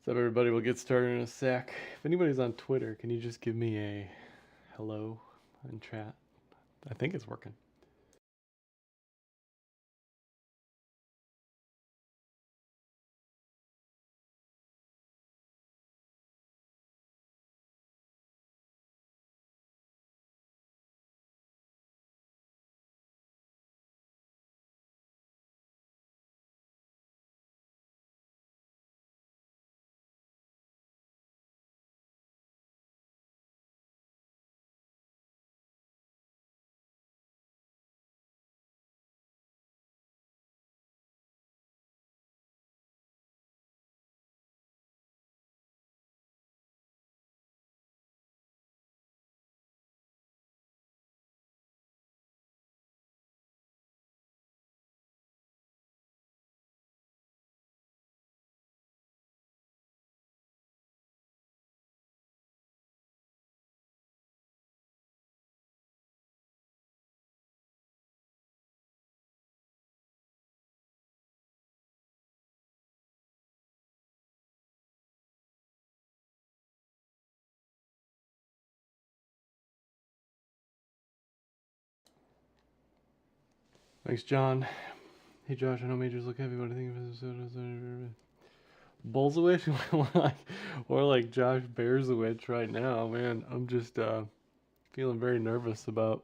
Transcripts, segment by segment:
What's up, everybody? We'll get started in a sec. If anybody's on Twitter, can you just give me a hello in chat? I think it's working. Thanks, John. Hey, Josh, I know majors look heavy, but I think Bullsowitch or like Josh Bearsowitch right now, man. I'm just feeling very nervous about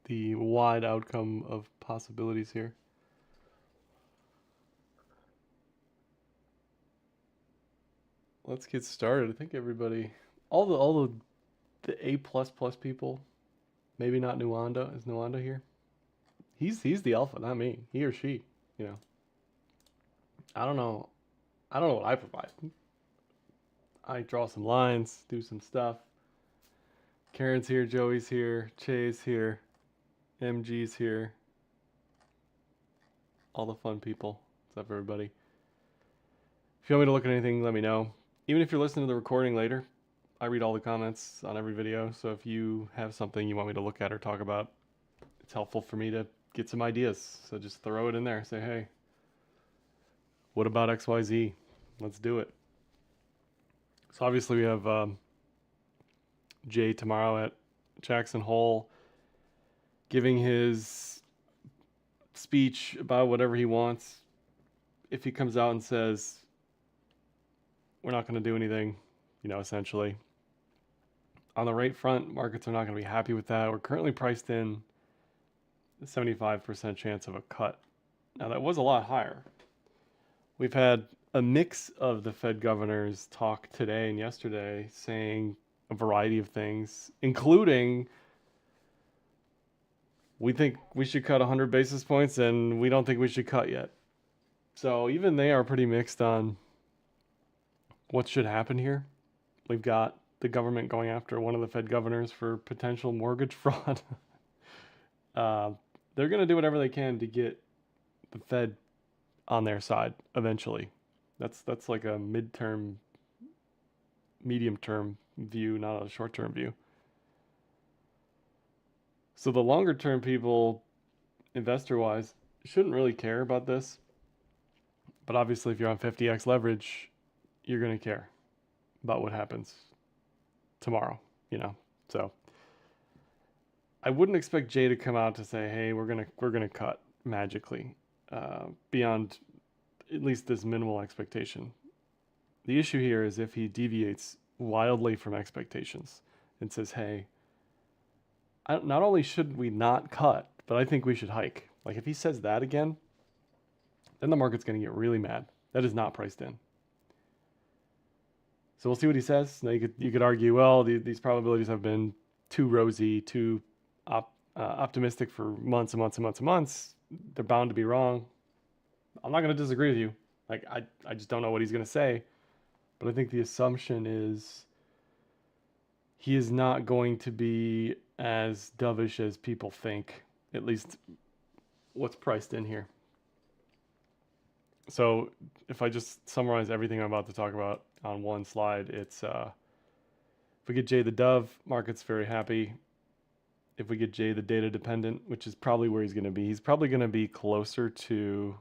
the wide outcome of possibilities here. Let's get started. I think everybody, all the A++ people, maybe not Nuanda. Is Nuanda here? He's the alpha, not me. He or she, you know. I don't know. I don't know what I provide. I draw some lines, do some stuff. Karen's here, Joey's here, Chay's here, MG's here. All the fun people. What's up, everybody? If you want me to look at anything, let me know. Even if you're listening to the recording later, I read all the comments on every video. So if you have something you want me to look at or talk about, it's helpful for me to get some ideas. So just throw it in there. Say, hey, what about XYZ? Let's do it. So obviously we have Jay tomorrow at Jackson Hole giving his speech about whatever he wants. If he comes out and says, we're not going to do anything, essentially. On the rate front, markets are not going to be happy with that. We're currently priced in a 75% chance of a cut. Now, that was a lot higher. We've had a mix of the Fed governors talk today and yesterday saying a variety of things, including we think we should cut 100 basis points and we don't think we should cut yet. So even they are pretty mixed on what should happen here. We've got the government going after one of the Fed governors for potential mortgage fraud. They're going to do whatever they can to get the Fed on their side eventually. That's like a midterm, medium-term view, not a short-term view. So the longer-term people, investor-wise, shouldn't really care about this. But obviously, if you're on 50x leverage, you're going to care about what happens tomorrow, So I wouldn't expect Jay to come out to say, "Hey, we're gonna cut magically," beyond at least this minimal expectation. The issue here is if he deviates wildly from expectations and says, "Hey, not only should we not cut, but I think we should hike." Like if he says that again, then the market's going to get really mad. That is not priced in. So we'll see what he says. Now you could argue, well, these probabilities have been too rosy, too optimistic for months and months and months and months. They're bound to be wrong. I'm not going to disagree with you. Like I just don't know what he's going to say. But I think the assumption is he is not going to be as dovish as people think, at least what's priced in here. So if I just summarize everything I'm about to talk about on one slide, it's if we get Jay the Dove, market's very happy. If we get Jay the data dependent, which is probably where he's going to be, he's probably going to be closer to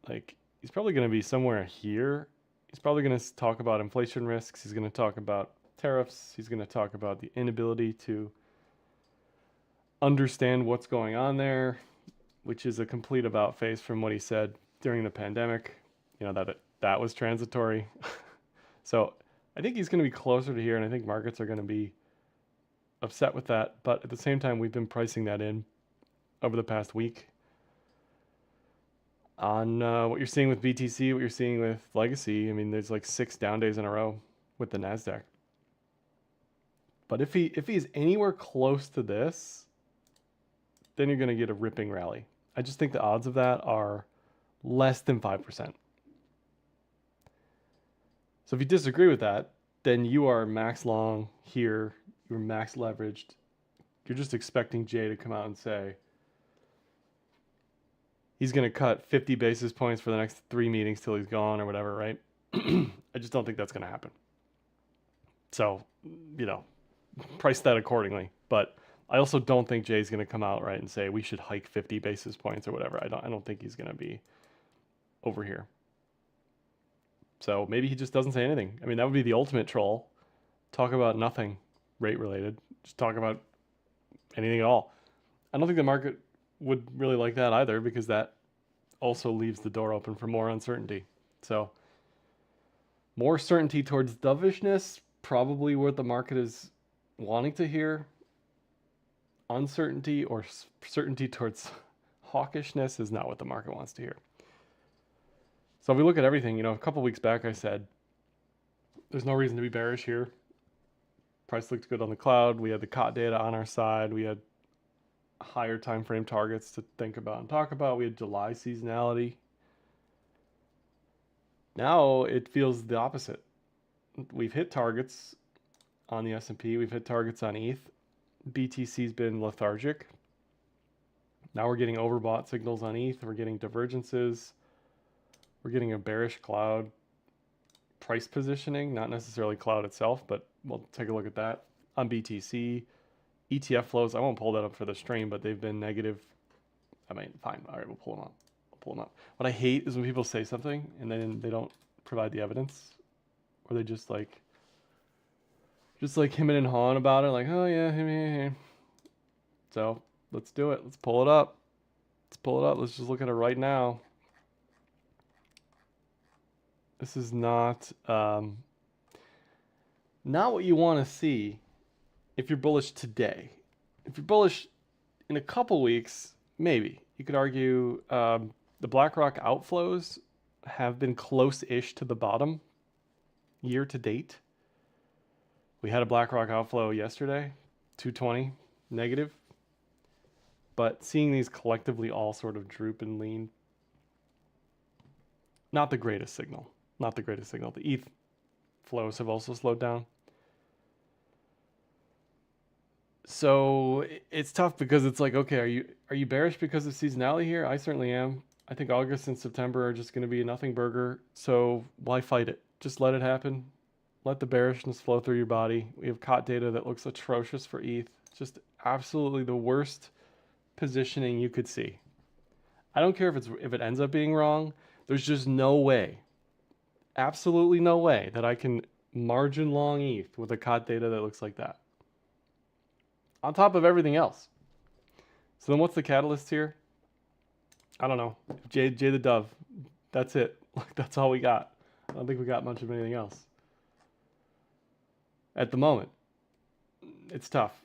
Like, he's probably going to be somewhere here. He's probably going to talk about inflation risks. He's going to talk about tariffs. He's going to talk about the inability to understand what's going on there, which is a complete about face from what he said during the pandemic, that was transitory. So I think he's going to be closer to here, and I think markets are going to be upset with that. But at the same time, we've been pricing that in over the past week on what you're seeing with BTC, what you're seeing with Legacy. I mean, there's like 6 down days in a row with the NASDAQ. But if he's anywhere close to this, then you're going to get a ripping rally. I just think the odds of that are less than 5%. So if you disagree with that, then you are max long here, you're max leveraged. You're just expecting Jay to come out and say he's going to cut 50 basis points for the next 3 meetings till he's gone or whatever, right? I just don't think that's going to happen. So, price that accordingly. But I also don't think Jay's going to come out right and say we should hike 50 basis points or whatever. I don't think he's going to be over here. So maybe he just doesn't say anything. I mean, that would be the ultimate troll. Talk about nothing rate related. Just talk about anything at all. I don't think the market would really like that either, because that also leaves the door open for more uncertainty. So more certainty towards dovishness, probably what the market is wanting to hear. Uncertainty or certainty towards hawkishness is not what the market wants to hear. So if we look at everything, a couple weeks back I said there's no reason to be bearish here. Price looked good on the cloud. We had the COT data on our side. We had higher time frame targets to think about and talk about. We had July seasonality. Now it feels the opposite. We've hit targets on the S&P. We've hit targets on ETH. BTC's been lethargic. Now we're getting overbought signals on ETH. We're getting divergences. We're getting a bearish cloud price positioning, not necessarily cloud itself, but we'll take a look at that. On BTC, ETF flows, I won't pull that up for the stream, but they've been negative. I mean, fine. All right, we'll pull them up. What I hate is when people say something and then they don't provide the evidence, or they just like him and hawing about it, like, oh yeah, him. So let's do it. Let's pull it up. Let's just look at it right now. This is not what you want to see if you're bullish today. If you're bullish in a couple weeks, maybe. You could argue the BlackRock outflows have been close-ish to the bottom year to date. We had a BlackRock outflow yesterday, 220 negative. But seeing these collectively all sort of droop and lean, not the greatest signal. The ETH flows have also slowed down. So it's tough because it's like, okay, are you bearish because of seasonality here? I certainly am. I think August and September are just going to be a nothing burger. So why fight it? Just let it happen. Let the bearishness flow through your body. We have COT data that looks atrocious for ETH. Just absolutely the worst positioning you could see. I don't care if it ends up being wrong. There's just no way, absolutely no way that I can margin long ETH with a COT data that looks like that, on top of everything else. So then what's the catalyst here? I don't know. Jay the Dove. That's it. That's all we got. I don't think we got much of anything else. At the moment, it's tough.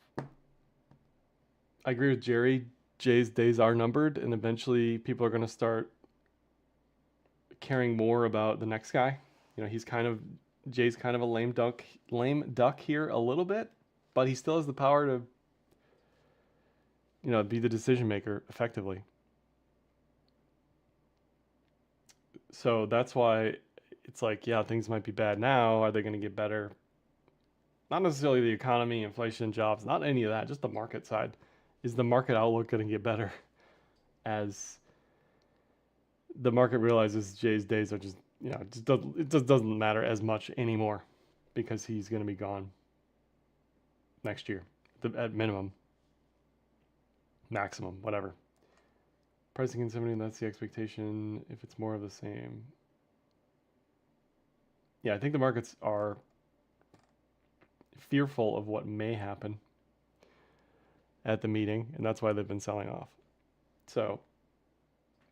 I agree with Jerry. Jay's days are numbered, and eventually people are going to start caring more about the next guy. Jay's kind of a lame duck here a little bit, but he still has the power to, be the decision maker effectively. So that's why it's like, yeah, things might be bad now. Are they going to get better? Not necessarily the economy, inflation, jobs, not any of that, just the market side. Is the market outlook going to get better as the market realizes Jay's days are just, it just doesn't matter as much anymore because he's going to be gone next year at minimum, maximum, whatever. Pricing in 70, that's the expectation if it's more of the same. Yeah, I think the markets are fearful of what may happen at the meeting, and that's why they've been selling off. So,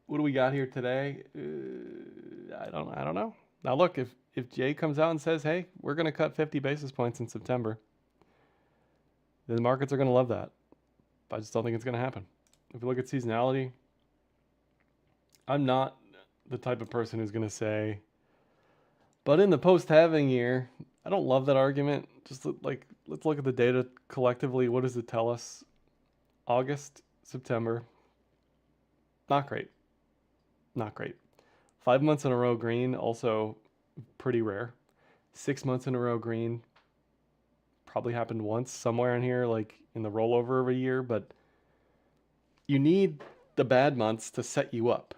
what do we got here today? I don't know. Now look, if Jay comes out and says, "Hey, we're going to cut 50 basis points in September," then the markets are going to love that. But I just don't think it's going to happen. If you look at seasonality, I'm not the type of person who's going to say, but in the post-halving year, I don't love that argument. Just let's look at the data collectively. What does it tell us? August, September, not great. Not great. 5 months in a row green, also pretty rare. 6 months in a row green, probably happened once somewhere in here, like in the rollover of a year, but you need the bad months to set you up,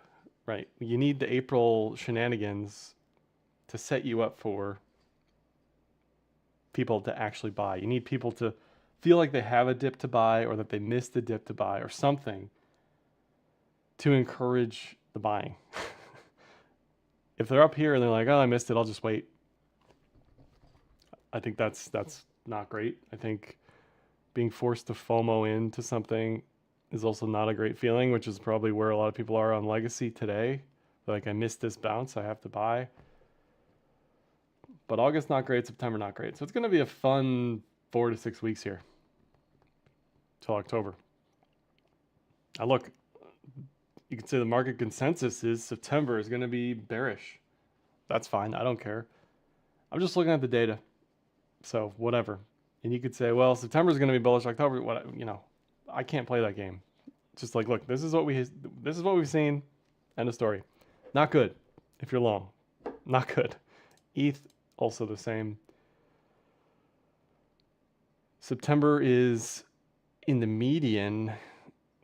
right? You need the April shenanigans to set you up for people to actually buy. You need people to feel like they have a dip to buy or that they missed a dip to buy or something to encourage the buying. If they're up here and they're like, oh, I missed it, I'll just wait. I think that's not great. I think being forced to FOMO into something is also not a great feeling, which is probably where a lot of people are on legacy today. Like, I missed this bounce, I have to buy. But August not great, September not great. So it's going to be a fun 4 to 6 weeks here till October. Now look, you could say the market consensus is September is going to be bearish. That's fine. I don't care. I'm just looking at the data. So whatever. And you could say, well, September is going to be bullish. October, what, I can't play that game. Just like, look, this is what we've seen. End of story. Not good if you're long. Not good. ETH also the same. September is in the median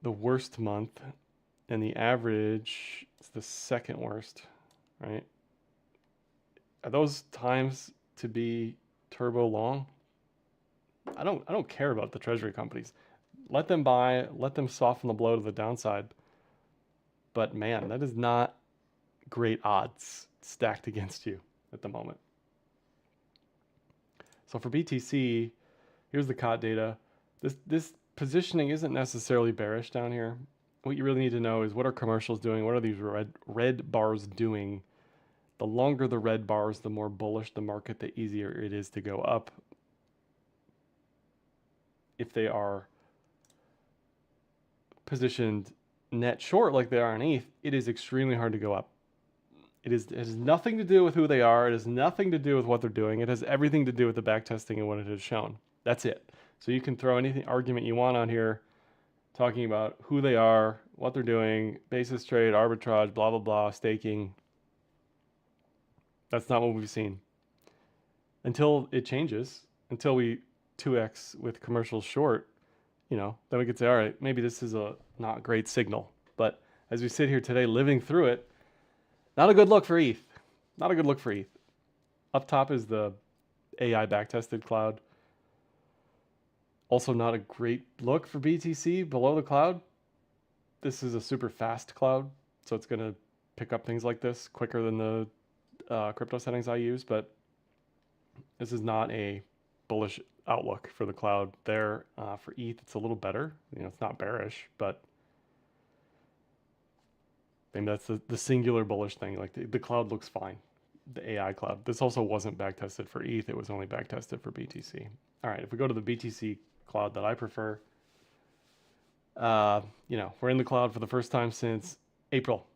the worst month, and the average is the second worst, right? Are those times to be turbo long? I don't care about the treasury companies. Let them buy, let them soften the blow to the downside. But man, that is not great odds stacked against you at the moment. So for BTC, here's the COT data. This positioning isn't necessarily bearish down here. What you really need to know is, what are commercials doing? What are these red bars doing? The longer the red bars, the more bullish the market, the easier it is to go up. If they are positioned net short like they are in ETH, it is extremely hard to go up. It has nothing to do with who they are. It has nothing to do with what they're doing. It has everything to do with the backtesting and what it has shown. That's it. So you can throw any argument you want on here, talking about who they are, what they're doing, basis trade, arbitrage, blah, blah, blah, staking. That's not what we've seen. Until it changes, until we 2x with commercials short, then we could say, all right, maybe this is a not great signal. But as we sit here today, living through it, not a good look for ETH. Not a good look for ETH. Up top is the AI backtested cloud. Also not a great look for BTC below the cloud. This is a super fast cloud, so it's going to pick up things like this quicker than the crypto settings I use, but this is not a bullish outlook for the cloud there. For ETH, it's a little better. It's not bearish, but maybe that's the singular bullish thing. Like the cloud looks fine, the AI cloud. This also wasn't backtested for ETH. It was only backtested for BTC. All right, if we go to the BTC cloud that I prefer, we're in the cloud for the first time since April.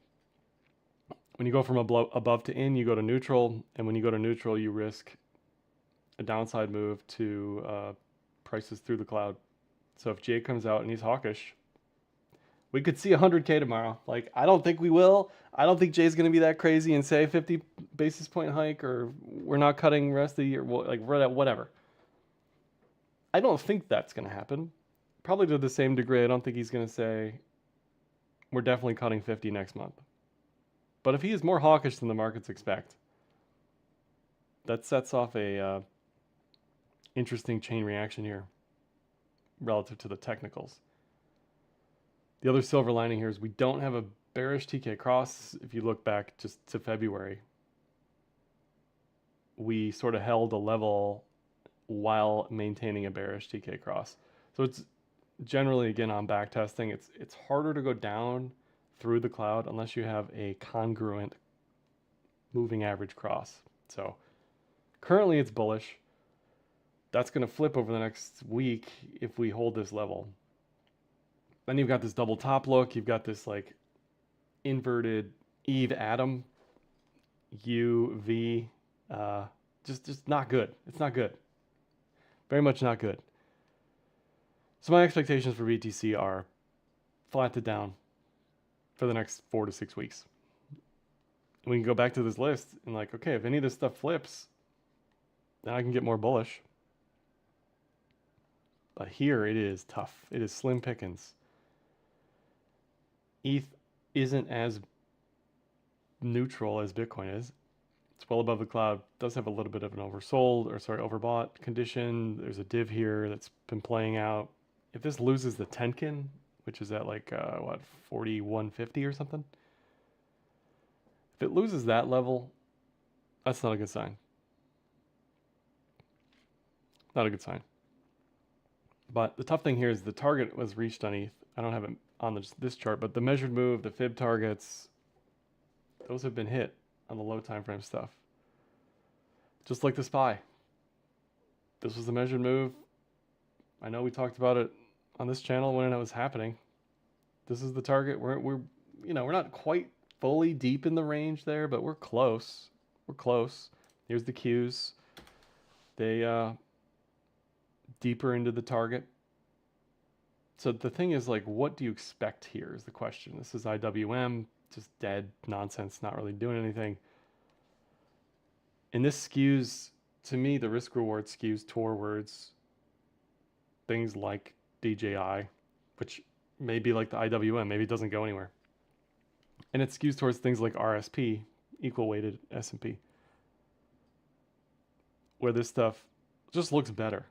When you go from above to in, you go to neutral, and when you go to neutral, you risk a downside move to prices through the cloud. So if Jay comes out and he's hawkish, we could see 100K tomorrow. Like, I don't think we will. I don't think Jay's going to be that crazy and say 50 basis point hike, or we're not cutting rest of the year, like whatever. I don't think that's going to happen. Probably to the same degree. I don't think he's going to say we're definitely cutting 50 next month. But if he is more hawkish than the markets expect, that sets off a interesting chain reaction here relative to the technicals. The other silver lining here is we don't have a bearish TK cross, if you look back just to February, we sort of held a level while maintaining a bearish TK cross. So it's generally, again, on back testing, it's harder to go down through the cloud unless you have a congruent moving average cross. So currently it's bullish. That's going to flip over the next week if we hold this level. Then you've got this double top look. You've got this like inverted Eve Adam UV. Just not good. It's not good. Very much not good. So my expectations for BTC are flat to down for the next 4 to 6 weeks. And we can go back to this list and like, okay, if any of this stuff flips, then I can get more bullish. But here it is tough. It is slim pickings. ETH isn't as neutral as Bitcoin is. It's well above the cloud. Does have a little bit of an overbought condition. There's a div here that's been playing out. If this loses the Tenkin, which is at like, 4150 or something? If it loses that level, that's not a good sign. Not a good sign. But the tough thing here is the target was reached on ETH. I don't have it on this chart, but the measured move, the fib targets, those have been hit on the low time frame stuff. Just like the SPY. This was the measured move. I know we talked about it on this channel when it was happening. This is the target. We're not quite fully deep in the range there, but we're close. We're close. Here's the Qs. They deeper into the target. So the thing is, like, what do you expect here is the question. This is IWM, just dead nonsense, not really doing anything. And this skews, to me, the risk reward skews towards things like DJI, which may be like the IWM, maybe it doesn't go anywhere. And it skews towards things like RSP, equal weighted S&P, where this stuff just looks better.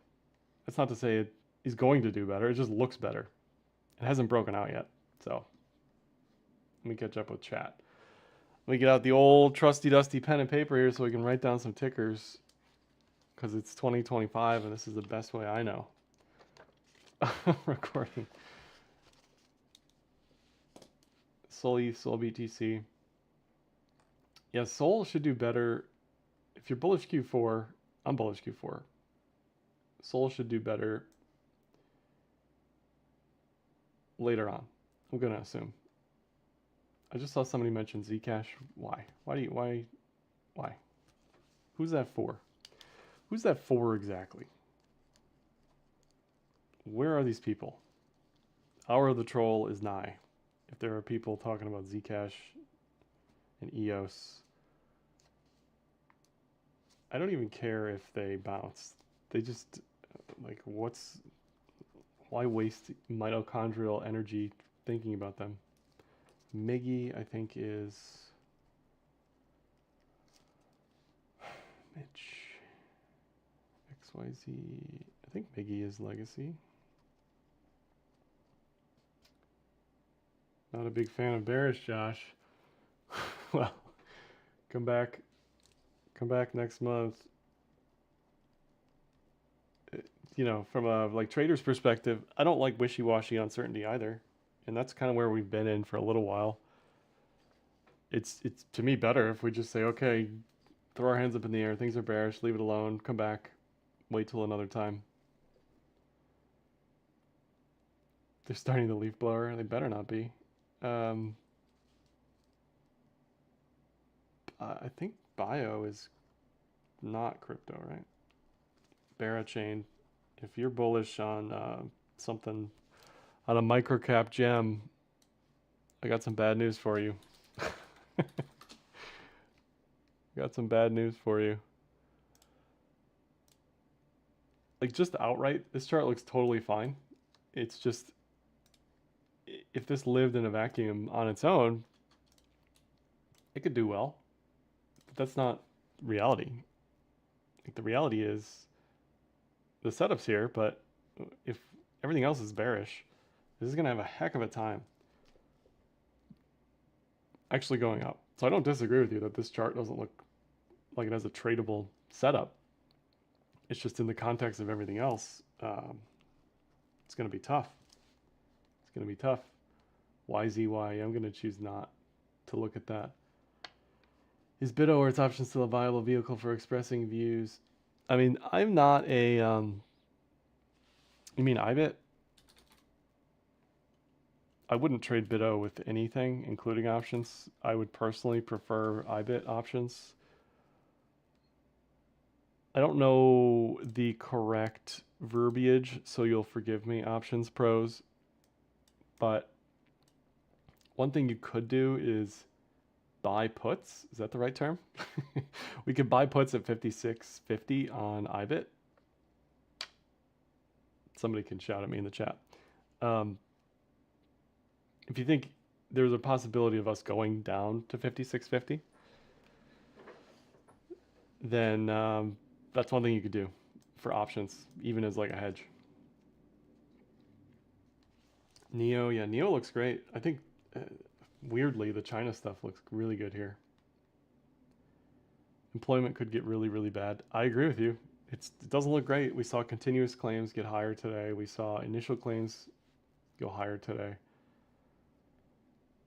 That's not to say it is going to do better, it just looks better. It hasn't broken out yet, so let me catch up with chat. Let me get out the old trusty dusty pen and paper here so we can write down some tickers, because it's 2025 and this is the best way I know. Recording. Sol ETH, Sol BTC. Yeah, Sol should do better. If you're bullish Q4, I'm bullish Q4. Sol should do better later on. I'm gonna assume. I just saw somebody mention Zcash. Why? Why? Who's that for? Who's that for exactly? Where are these people? Hour of the Troll is nigh. If there are people talking about Zcash and EOS, I don't even care if they bounce. They just, like, why waste mitochondrial energy thinking about them? Miggy, I think, is Mitch XYZ. I think Miggy is Legacy. Not a big fan of Bearish, Josh. Well, come back next month. You know, from a like trader's perspective, I don't like wishy-washy uncertainty either. And that's kind of where we've been in for a little while. It's to me better if we just say, okay, throw our hands up in the air, things are bearish, leave it alone, come back, wait till another time. They're starting the leaf blower. They better not be. I think bio is not crypto, right? Barachain. If you're bullish on something, on a microcap gem, I got some bad news for you. Got some bad news for you. Like, just outright, this chart looks totally fine. It's just, if this lived in a vacuum on its own, it could do well. But that's not reality. Like, the reality is the setup's here, but if everything else is bearish, this is going to have a heck of a time. actually going up. So I don't disagree with you that this chart doesn't look like it has a tradable setup. It's just in the context of everything else, it's going to be tough. It's going to be tough. YZY, I'm going to choose not to look at that. Is BITO or its options still a viable vehicle for expressing views? I mean, I'm not a, you mean IBIT? I wouldn't trade BITO with anything, including options. I would personally prefer IBIT options. I don't know the correct verbiage, so you'll forgive me, options pros. But one thing you could do is buy puts. Is that the right term? We could buy puts at 56.50 on IBIT. Somebody can shout at me in the chat. If you think there's a possibility of us going down to 56.50, then that's one thing you could do for options, even as like a hedge. Neo, yeah, Neo looks great. I think weirdly the China stuff looks really good here. Employment could get really, really bad. I agree with you. It doesn't look great. We saw continuous claims get higher today. We saw initial claims go higher today.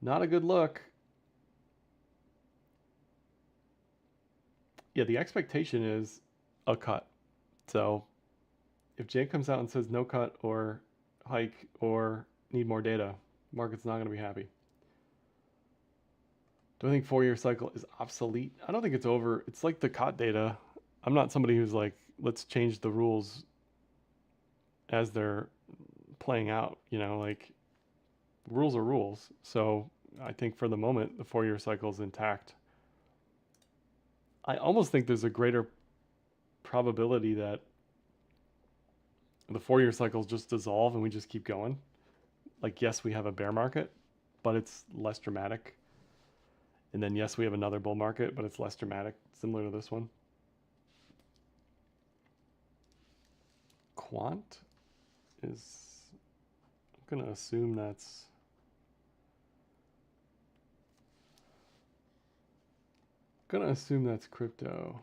Not a good look. Yeah, the expectation is a cut. So if Jay comes out and says no cut or hike or need more data, market's not going to be happy. Do I think 4-year cycle is obsolete? I don't think it's over. It's like the COT data. I'm not somebody who's like, let's change the rules as they're playing out. You know, like rules are rules. So I think for the moment, the 4-year cycle is intact. I almost think there's a greater probability that the 4-year cycles just dissolve and we just keep going. Like, yes, we have a bear market, but it's less dramatic. And then, yes, we have another bull market, but it's less dramatic, similar to this one. Quant is, I'm going to assume that's, crypto.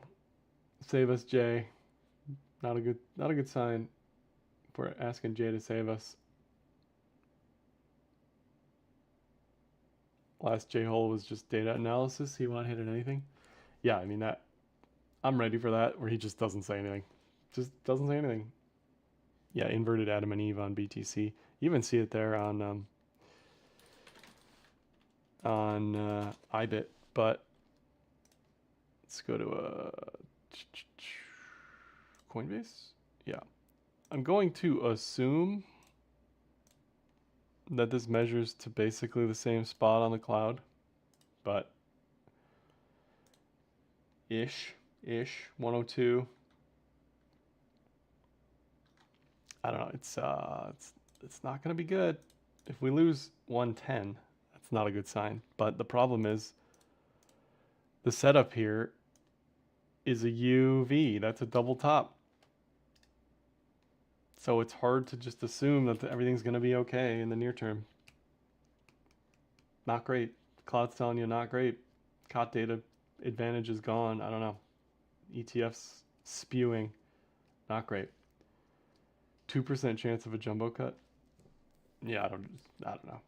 Save us, Jay. Not a good sign. We're asking Jay to save us. Last J-hole was just data analysis. He won't hit at anything. Yeah, I mean that. I'm ready for that, where he just doesn't say anything. Just doesn't say anything. Yeah, inverted Adam and Eve on BTC. You even see it there on IBIT. But let's go to Coinbase. Yeah, I'm going to assume that this measures to basically the same spot on the cloud, but ish 102. I don't know. It's not going to be good. If we lose 110, that's not a good sign. But the problem is the setup here is a UV. That's a double top. So it's hard to just assume that everything's going to be okay in the near term. Not great. Cloud's telling you not great. COT data advantage is gone. I don't know. ETFs spewing. Not great. 2% chance of a jumbo cut. Yeah, I don't know.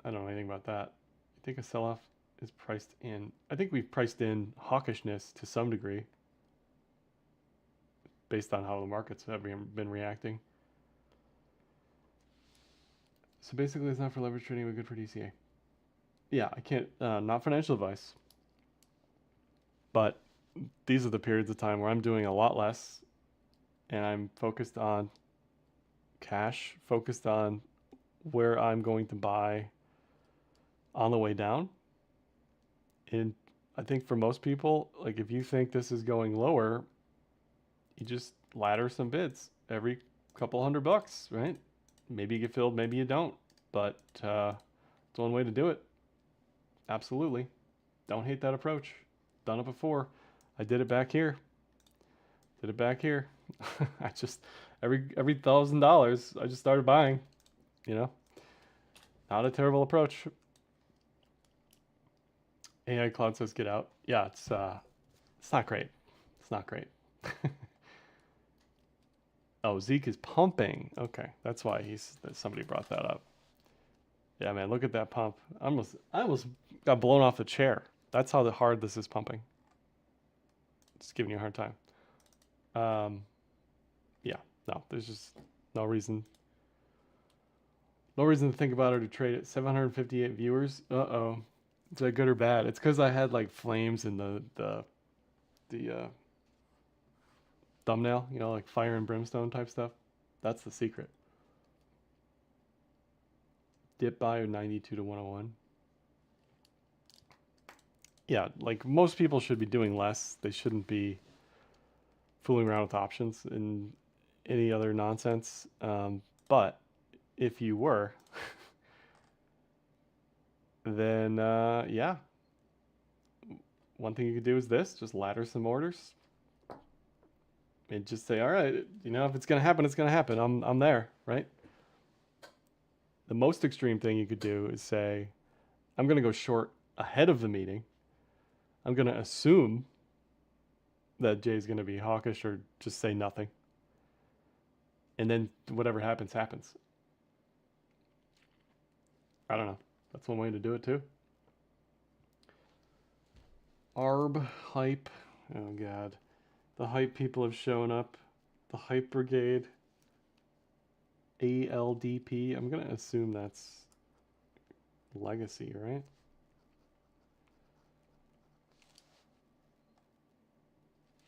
I don't know anything about that. I think a sell-off is priced in. I think we've priced in hawkishness to some degree, based on how the markets have been reacting. So basically, it's not for leverage trading, but good for DCA. Yeah, I can't. Not financial advice, but these are the periods of time where I'm doing a lot less, and I'm focused on cash, focused on where I'm going to buy on the way down. And I think for most people, like if you think this is going lower, you just ladder some bids every couple $100, right? Maybe you get filled, maybe you don't, but it's one way to do it. Absolutely. Don't hate that approach. Done it before. I did it back here. I just every $1,000 I just started buying, you know. Not a terrible approach. AI Cloud says get out. Yeah, it's not great. It's not great. Oh, Zeke is pumping. Okay, that's why somebody brought that up. Yeah, man, look at that pump. I almost got blown off the chair. That's how hard this is pumping. Just giving you a hard time. Yeah, no, there's just no reason. No reason to think about it or to trade it. 758 viewers. Uh-oh. Is that good or bad? It's because I had like flames in the thumbnail, you know, like fire and brimstone type stuff. That's the secret. Dip buy 92 to 101. Yeah, like most people should be doing less. They shouldn't be fooling around with options and any other nonsense. But if you were, then yeah, one thing you could do is this: just ladder some orders and just say, all right, you know, if it's gonna happen, it's gonna happen. I'm there, right? The most extreme thing you could do is say, I'm gonna go short ahead of the meeting. I'm gonna assume that Jay's gonna be hawkish or just say nothing, and then whatever happens, happens. I don't know. That's one way to do it too. ARB hype. Oh god. The hype people have shown up. The hype brigade. ALDP. I'm gonna assume that's legacy, right?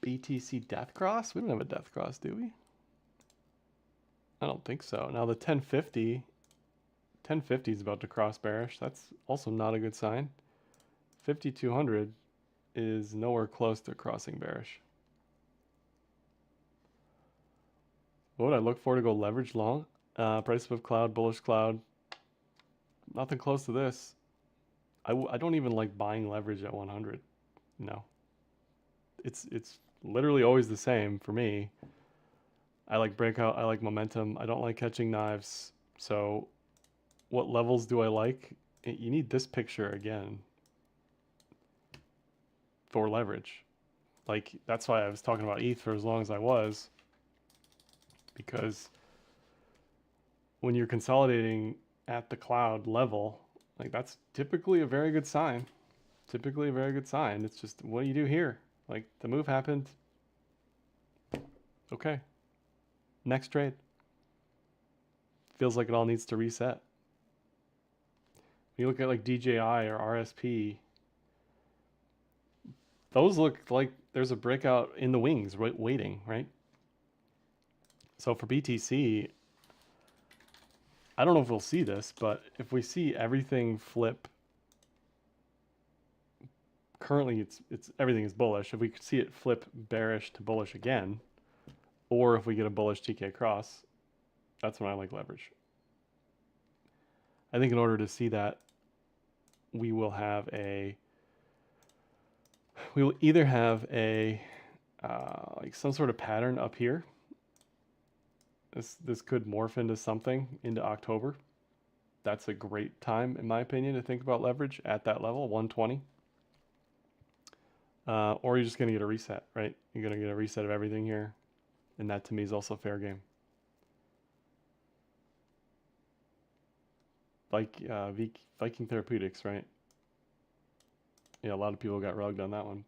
BTC Death Cross? We don't have a Death Cross, do we? I don't think so. Now the 1050 is about to cross bearish. That's also not a good sign. 5200 is nowhere close to crossing bearish. What would I look for to go leverage long? Price above cloud, bullish cloud. Nothing close to this. I don't even like buying leverage at 100. No. It's literally always the same for me. I like breakout. I like momentum. I don't like catching knives. So what levels do I like? You need this picture again for leverage. Like, that's why I was talking about ETH for as long as I was, because when you're consolidating at the cloud level, like, that's typically a very good sign. Typically a very good sign. It's just, what do you do here? Like, the move happened. Okay. Next trade. Feels like it all needs to reset. When you look at like DJI or RSP, those look like there's a breakout in the wings waiting, right? So for BTC, I don't know if we'll see this, but if we see everything flip, currently it's everything is bullish. If we could see it flip bearish to bullish again, or if we get a bullish TK cross, that's when I like leverage. I think in order to see that, we will either have a like some sort of pattern up here. This could morph into something into October. That's a great time, in my opinion, to think about leverage at that level, 120. Or you're just going to get a reset, right? You're going to get a reset of everything here. And that to me is also fair game. Like Viking Therapeutics, right? Yeah, a lot of people got rugged on that one.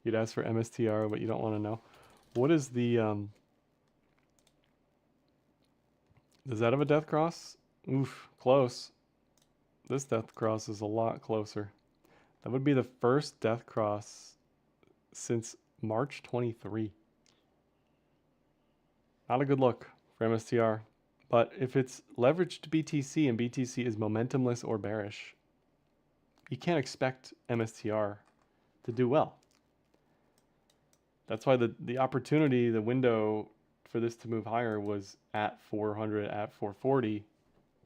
You'd ask for MSTR, but you don't want to know. What is the... does that have a death cross? Oof, close. This death cross is a lot closer. That would be the first death cross since March 23. Not a good look for MSTR. But if it's leveraged to BTC and BTC is momentumless or bearish, you can't expect MSTR to do well. That's why the opportunity, the window for this to move higher was at 400, at 440,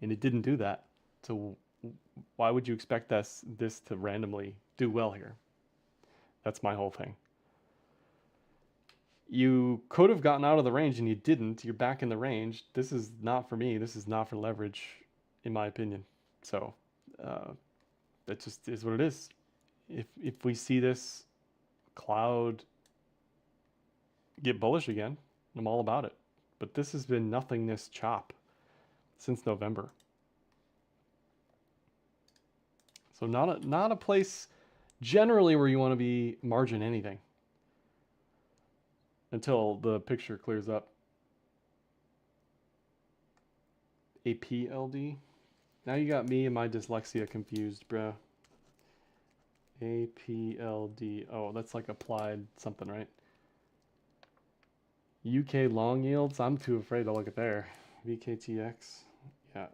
and it didn't do that. So why would you expect this to randomly do well here? That's my whole thing. You could have gotten out of the range and you didn't. You're back in the range. This is not for me. This is not for leverage, in my opinion. So That just is what it is. If we see this cloud get bullish again, I'm all about it. But this has been nothingness chop since November. So not a place generally where you want to be margin anything until the picture clears up. APLD. Now you got me and my dyslexia confused, bro. APLD. Oh, that's like applied something, right? UK long yields. I'm too afraid to look at there. VKTX. Yeah.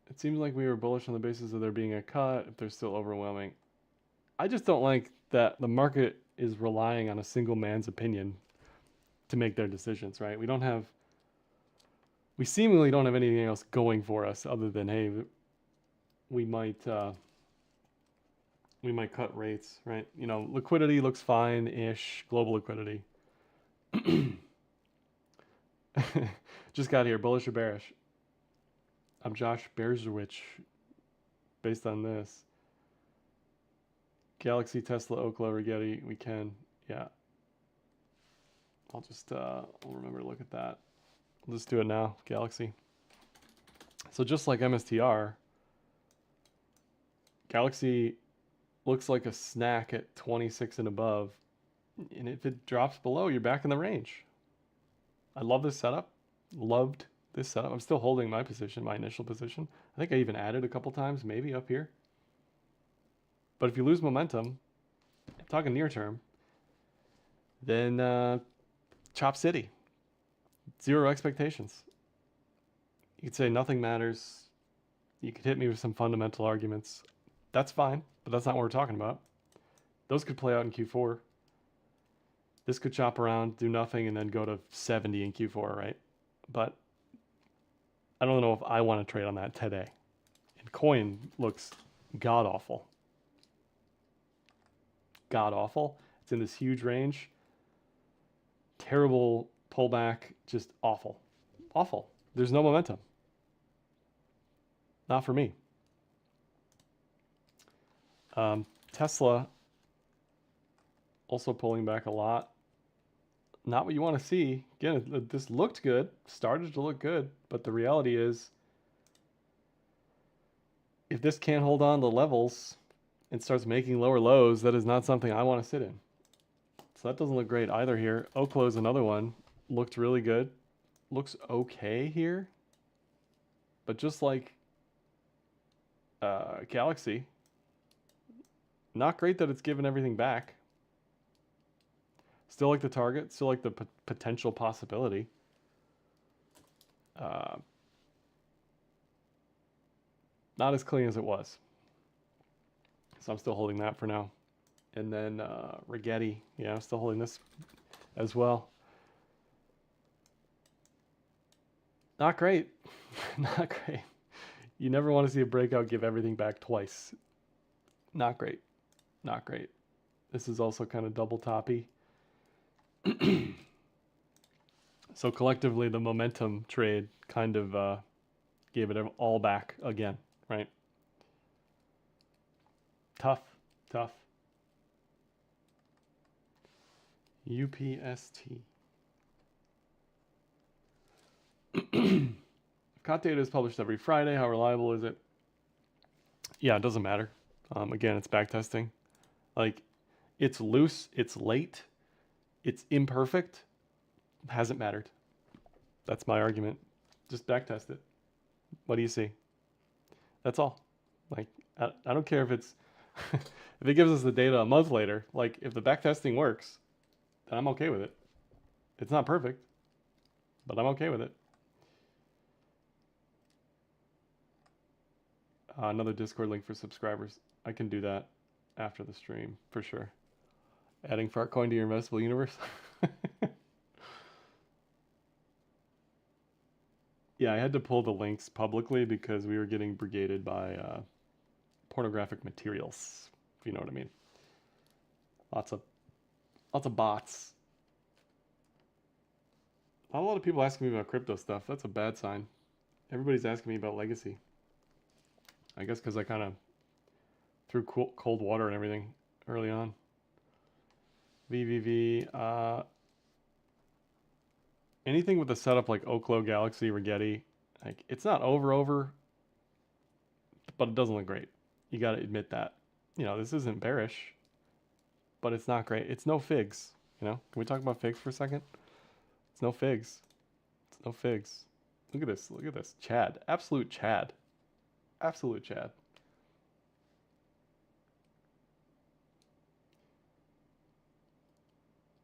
It seems like we were bullish on the basis of there being a cut if they're still overwhelming. I just don't like that the market is relying on a single man's opinion to make their decisions, right? We seemingly don't have anything else going for us other than, hey, we might cut rates, right? You know, liquidity looks fine-ish, global liquidity. Just got here, bullish or bearish? I'm Josh Bearzowicz, based on this. Galaxy, Tesla, Okla, Rigetti, we can, yeah. I'll just I'll remember to look at that. Let's do it now, Galaxy. So just like MSTR, Galaxy looks like a snack at 26 and above. And if it drops below, you're back in the range. I love this setup. Loved this setup. I'm still holding my position, my initial position. I think I even added a couple times, maybe up here. But if you lose momentum, I'm talking near term, then Chop City. Zero expectations. You could say nothing matters. You could hit me with some fundamental arguments. That's fine, but that's not what we're talking about. Those could play out in Q4. This could chop around, do nothing, and then go to 70 in Q4, right? But I don't know if I want to trade on that today. And coin looks god-awful. God-awful. It's in this huge range. Terrible pullback, just awful. Awful. There's no momentum. Not for me. Tesla also pulling back a lot. Not what you want to see. Again, this looked good, started to look good, but the reality is if this can't hold on to levels and starts making lower lows, that is not something I want to sit in. So that doesn't look great either here. Oklo is another one. Looked really good. Looks okay here. But just like Galaxy, not great that it's given everything back. Still like the target. Still like the potential possibility. Not as clean as it was. So I'm still holding that for now. And then Rigetti. Yeah, I'm still holding this as well. Not great. Not great. You never want to see a breakout give everything back twice. Not great. Not great. This is also kind of double toppy. So collectively, the momentum trade kind of gave it all back again, right? Tough. Tough. UPST. COT data is published every Friday. How reliable is it? Yeah, it doesn't matter. Again, it's backtesting. Like, it's loose, it's late, it's imperfect. Hasn't mattered. That's my argument. Just backtest it. What do you see? That's all. Like, I don't care if it's if it gives us the data a month later. Like, if the backtesting works, then I'm okay with it. It's not perfect, but I'm okay with it. Another Discord link for subscribers. I can do that after the stream, for sure. Adding Fartcoin to your investable universe. Yeah, I had to pull the links publicly because we were getting brigaded by pornographic materials, if you know what I mean. Lots of bots. Not a lot of people asking me about crypto stuff. That's a bad sign. Everybody's asking me about legacy. I guess because I kind of threw cold water and everything early on. VVV. Anything with a setup like Oklo, Galaxy, Rigetti, like it's not over, but it doesn't look great. You got to admit that. You know, this isn't bearish, but it's not great. It's no figs. You know, can we talk about figs for a second? It's no figs. It's no figs. Look at this. Look at this. Chad. Absolute Chad. Absolute Chad.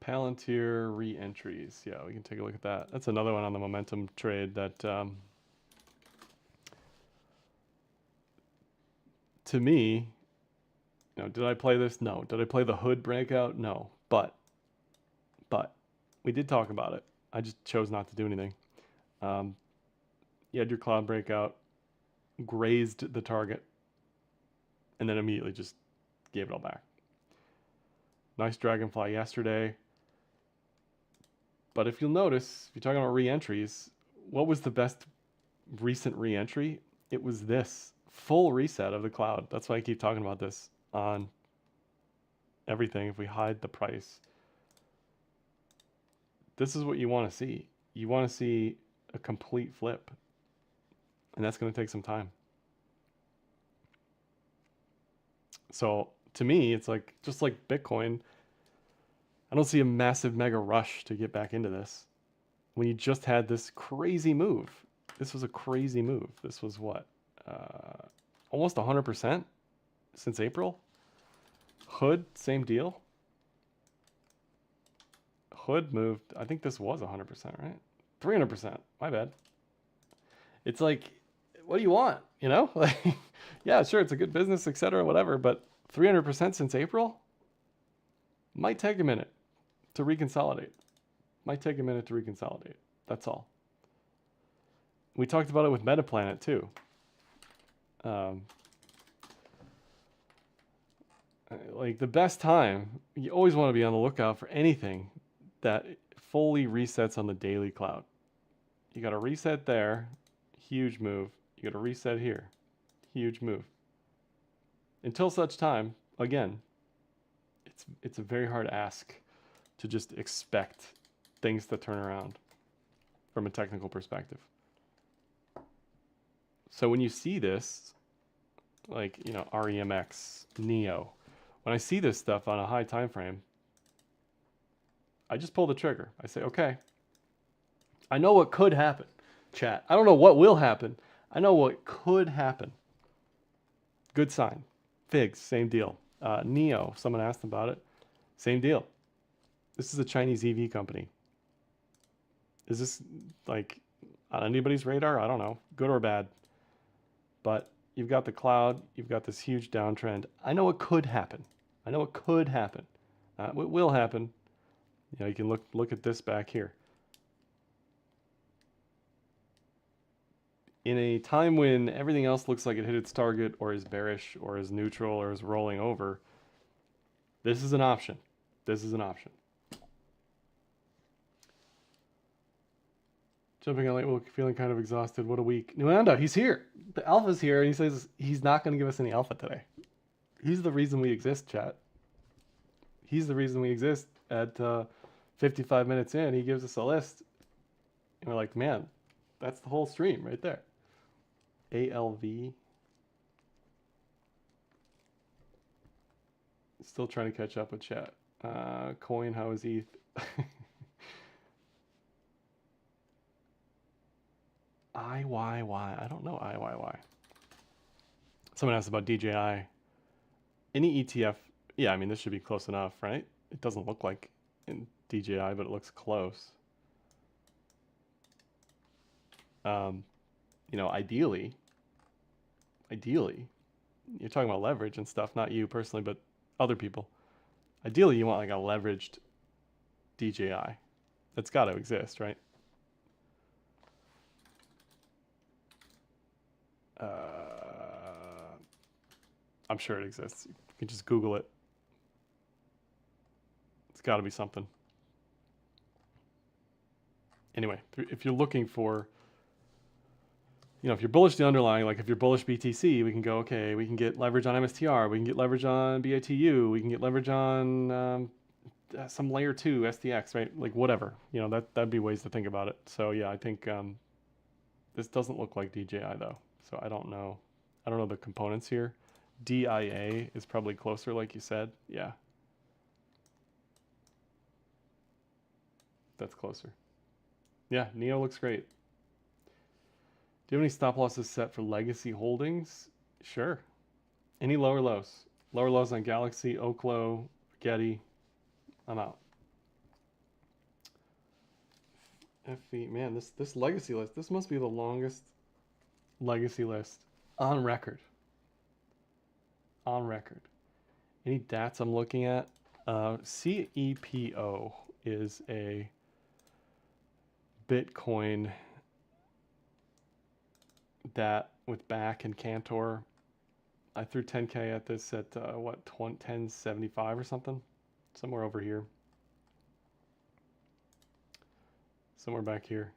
Palantir re-entries. Yeah, we can take a look at that. That's another one on the momentum trade that, to me, you know, did I play this? No. Did I play the hood breakout? No. But we did talk about it. I just chose not to do anything. You had your cloud breakout, grazed the target, and then immediately just gave it all back. Nice dragonfly yesterday. But if you'll notice, if you're talking about re-entries, what was the best recent re-entry? It was this full reset of the cloud. That's why I keep talking about this on everything. If we hide the price, this is what you want to see. You want to see a complete flip, and that's going to take some time. So to me, it's like, just like Bitcoin, I don't see a massive mega rush to get back into this when you just had this crazy move. This was a crazy move. This was what? Almost 100% since April. Hood, same deal. Hood moved, I think this was 100%, right? 300%, my bad. It's like, what do you want? You know, like, yeah, sure, it's a good business, etc., whatever, but 300% since April might take a minute to reconsolidate. Might take a minute to reconsolidate. That's all. We talked about it with Metaplanet too. Like the best time, you always want to be on the lookout for anything that fully resets on the daily cloud. You got to reset there, huge move. You got to reset here, huge move. Until such time, again, it's a very hard ask to just expect things to turn around from a technical perspective. So when you see this, like, you know, REMX, NEO, when I see this stuff on a high time frame, I just pull the trigger. I say, okay, I know what could happen, chat. I don't know what will happen. I know what could happen. Good sign. Figs, same deal. NEO, someone asked about it. Same deal. This is a Chinese EV company. Is this like on anybody's radar? I don't know, good or bad. But you've got the cloud, you've got this huge downtrend. I know it could happen. I know it could happen. It will happen. You know, you can look at this back here. In a time when everything else looks like it hit its target or is bearish or is neutral or is rolling over, this is an option. This is an option. Jumping on late, well, feeling kind of exhausted. What a week. Nuanda, he's here. The alpha's here, and he says he's not going to give us any alpha today. He's the reason we exist, chat. He's the reason we exist. At 55 minutes in, he gives us a list. And we're like, man, that's the whole stream right there. ALV. Still trying to catch up with chat. Coin, how is ETH? IYY. I don't know IYY. Someone asked about DJI. Any ETF, yeah, I mean, this should be close enough, right? It doesn't look like in DJI, but it looks close. You know, ideally, you're talking about leverage and stuff, not you personally, but other people. Ideally, you want like a leveraged DJI. That's got to exist, right? I'm sure it exists. You can just Google it. It's got to be something. Anyway, if you're looking for you know, if you're bullish the underlying, like if you're bullish BTC, we can go, okay, we can get leverage on MSTR, we can get leverage on BITU, we can get leverage on some layer 2 STX, right? Like whatever, you know, that'd be ways to think about it. So yeah, I think this doesn't look like DJI though, so I don't know the components here. DIA is probably closer, like you said. Yeah, that's closer. Yeah, Neo looks great. Do you have any stop losses set for legacy holdings? Sure. Any lower lows? Lower lows on Galaxy, Oklo, Getty. I'm out. FV, man, this legacy list, this must be the longest legacy list on record. On record. Any DATs I'm looking at? CEPO is a Bitcoin DAT with back and Cantor. I threw 10K at this at what, 1075 or something? Somewhere over here. Somewhere back here.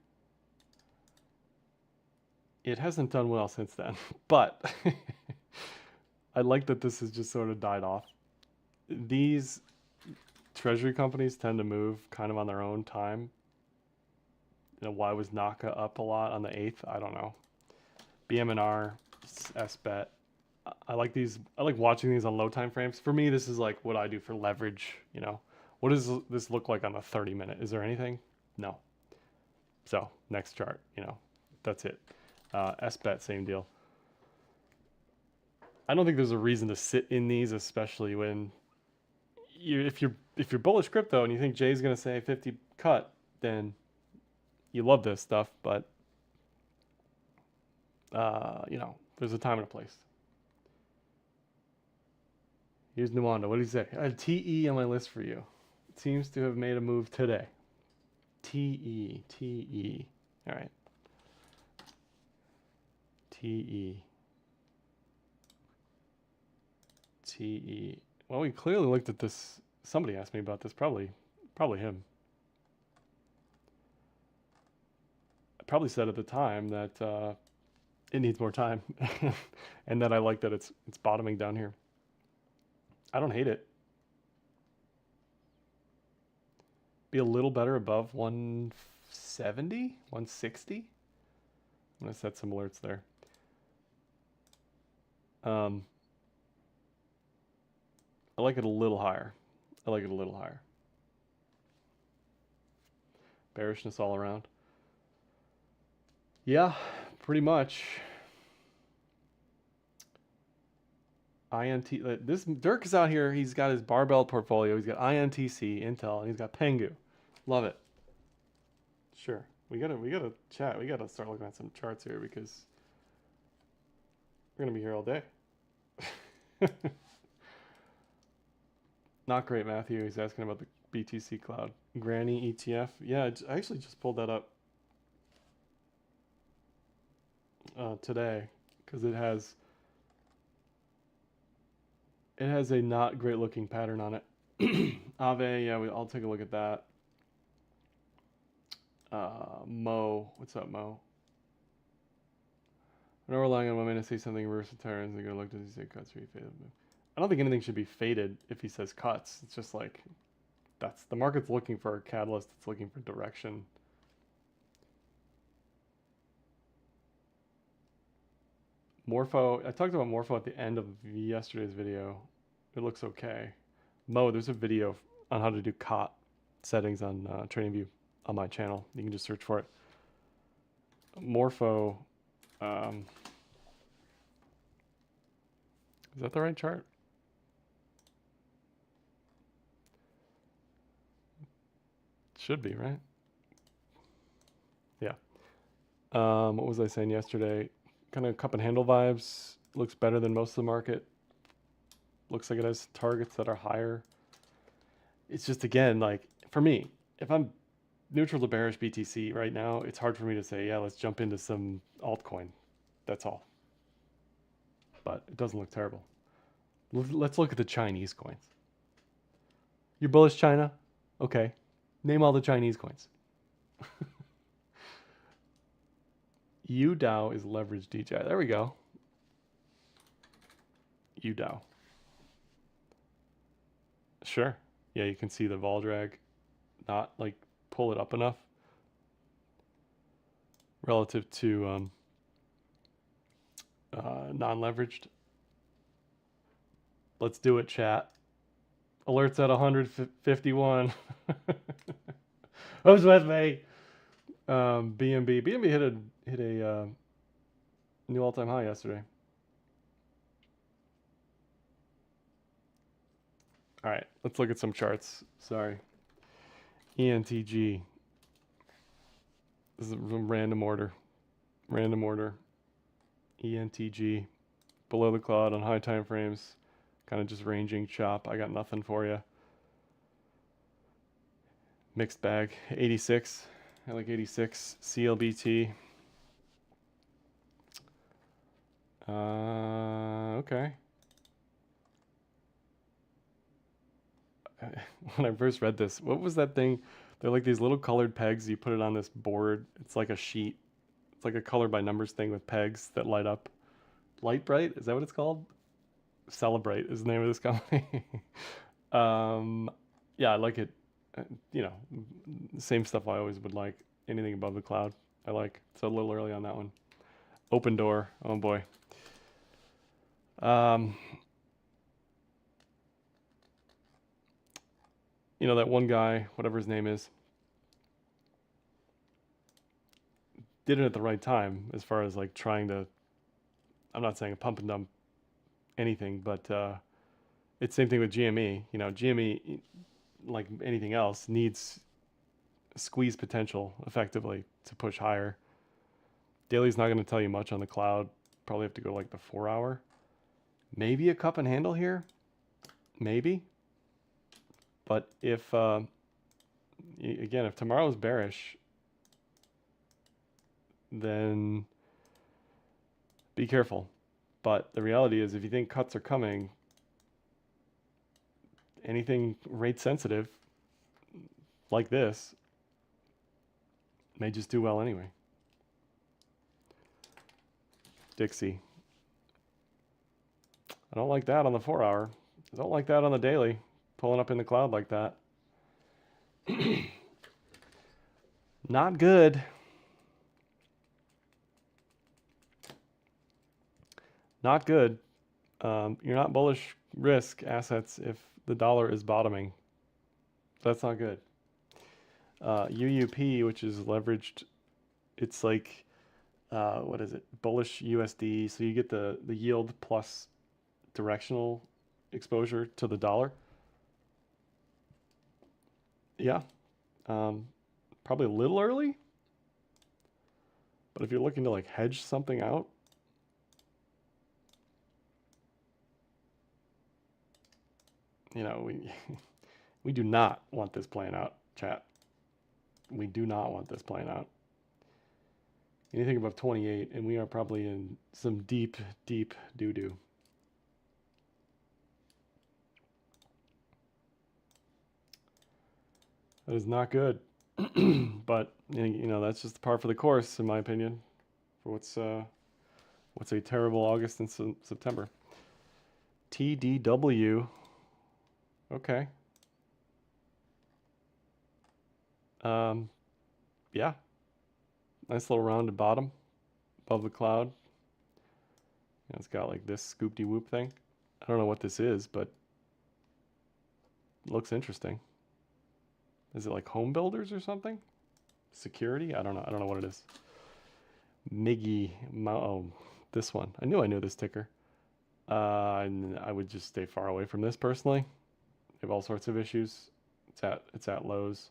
It hasn't done well since then, but I like that this has just sort of died off. These treasury companies tend to move kind of on their own time. You know, why was Naka up a lot on the 8th? I don't know. BMNR, SBET. I like these. I like watching these on low time frames. For me, this is like what I do for leverage. You know, what does this look like on a 30-minute? Is there anything? No. So next chart. You know, that's it. SBET, same deal. I don't think there's a reason to sit in these, especially when if you're bullish crypto and you think Jay's gonna say 50 cut, then you love this stuff. But you know, there's a time and a place. Here's Nwanda. What did he say? I had TE on my list for you. It seems to have made a move today. TE. All right. TE. Well, we clearly looked at this. Somebody asked me about this. Probably him. I probably said at the time that it needs more time, and that I like that it's bottoming down here. I don't hate it. Be a little better above 170, 160. I'm gonna set some alerts there. I like it a little higher. Bearishness all around. Yeah, pretty much. INT. This Dirk is out here. He's got his barbell portfolio. He's got INTC, Intel, and he's got Pengu. Love it. Sure. We gotta chat. We gotta start looking at some charts here because we're gonna be here all day. Not great, Matthew. He's asking about the BTC Cloud. Granny ETF. Yeah, I actually just pulled that up today because it has a not great looking pattern on it. Aave, yeah, I'll take a look at that. Mo, what's up, Mo? I know we're relying on women to say something versatile and they're gonna look to say cuts or faded. I don't think anything should be faded if he says cuts. It's just like that's the market's looking for a catalyst. It's looking for direction. Morpho, I talked about Morpho at the end of yesterday's video. It looks okay. Mo, there's a video on how to do COT settings on TradingView on my channel. You can just search for it. Morpho, is that the right chart? Should be, right? Yeah. What was I saying yesterday? Kind of cup and handle vibes. Looks better than most of the market. Looks like it has targets that are higher. It's just, again, like for me, if I'm neutral to bearish BTC right now, it's hard for me to say, yeah, let's jump into some altcoin. That's all. But it doesn't look terrible. Let's look at the Chinese coins. You're bullish China? Okay. Name all the Chinese coins. UDAO is leveraged DJI. There we go. UDAO. Sure. Yeah, you can see the vol drag not like pull it up enough relative to non-leveraged. Let's do it, chat. Alerts at 151. Who's with me? BNB. BNB hit a new all-time high yesterday. All right, let's look at some charts. Sorry. ENTG. This is a random order. Random order. ENTG. Below the cloud on high time frames. Kind of just ranging chop. I got nothing for you. Mixed bag. 86. I like 86. CLBT. Okay. When I first read this, what was that thing? They're like these little colored pegs. You put it on this board. It's like a sheet. It's like a color by numbers thing with pegs that light up. Light Bright? Is that what it's called? Celebrate is the name of this company. Yeah, I like it. You know, same stuff I always would like. Anything above the cloud, I like. It's a little early on that one. Open Door. Oh boy. You know, that one guy, whatever his name is, did it at the right time as far as like trying to, I'm not saying a pump and dump anything, but it's same thing with GME. You know, GME, like anything else, needs squeeze potential effectively to push higher. Daily's not going to tell you much on the cloud. Probably have to go like the 4 hour. Maybe a cup and handle here. Maybe. But if, again, if tomorrow's bearish, then be careful. But the reality is, if you think cuts are coming, anything rate sensitive like this may just do well anyway. Dixie. I don't like that on the 4 hour. I don't like that on the daily. Pulling up in the cloud like that. Not good. Not good. You're not bullish risk assets if the dollar is bottoming. That's not good. UUP, which is leveraged, it's like, what is it? Bullish USD. So you get the yield plus directional exposure to the dollar. Yeah. Probably a little early. But if you're looking to like hedge something out, you know, we do not want this playing out, chat. We do not want this playing out. Anything above 28, and we are probably in some deep, deep doo-doo. That is not good. But, you know, that's just par for the course, in my opinion, for what's a terrible August and September. TDW. Okay. Yeah. Nice little rounded bottom above the cloud. Yeah, it's got like this scoop-de-whoop thing. I don't know what this is, but it looks interesting. Is it like home builders or something? Security? I don't know. I don't know what it is. Miggy. Oh, this one. I knew this ticker. And I would just stay far away from this personally. They have all sorts of issues. It's at lows.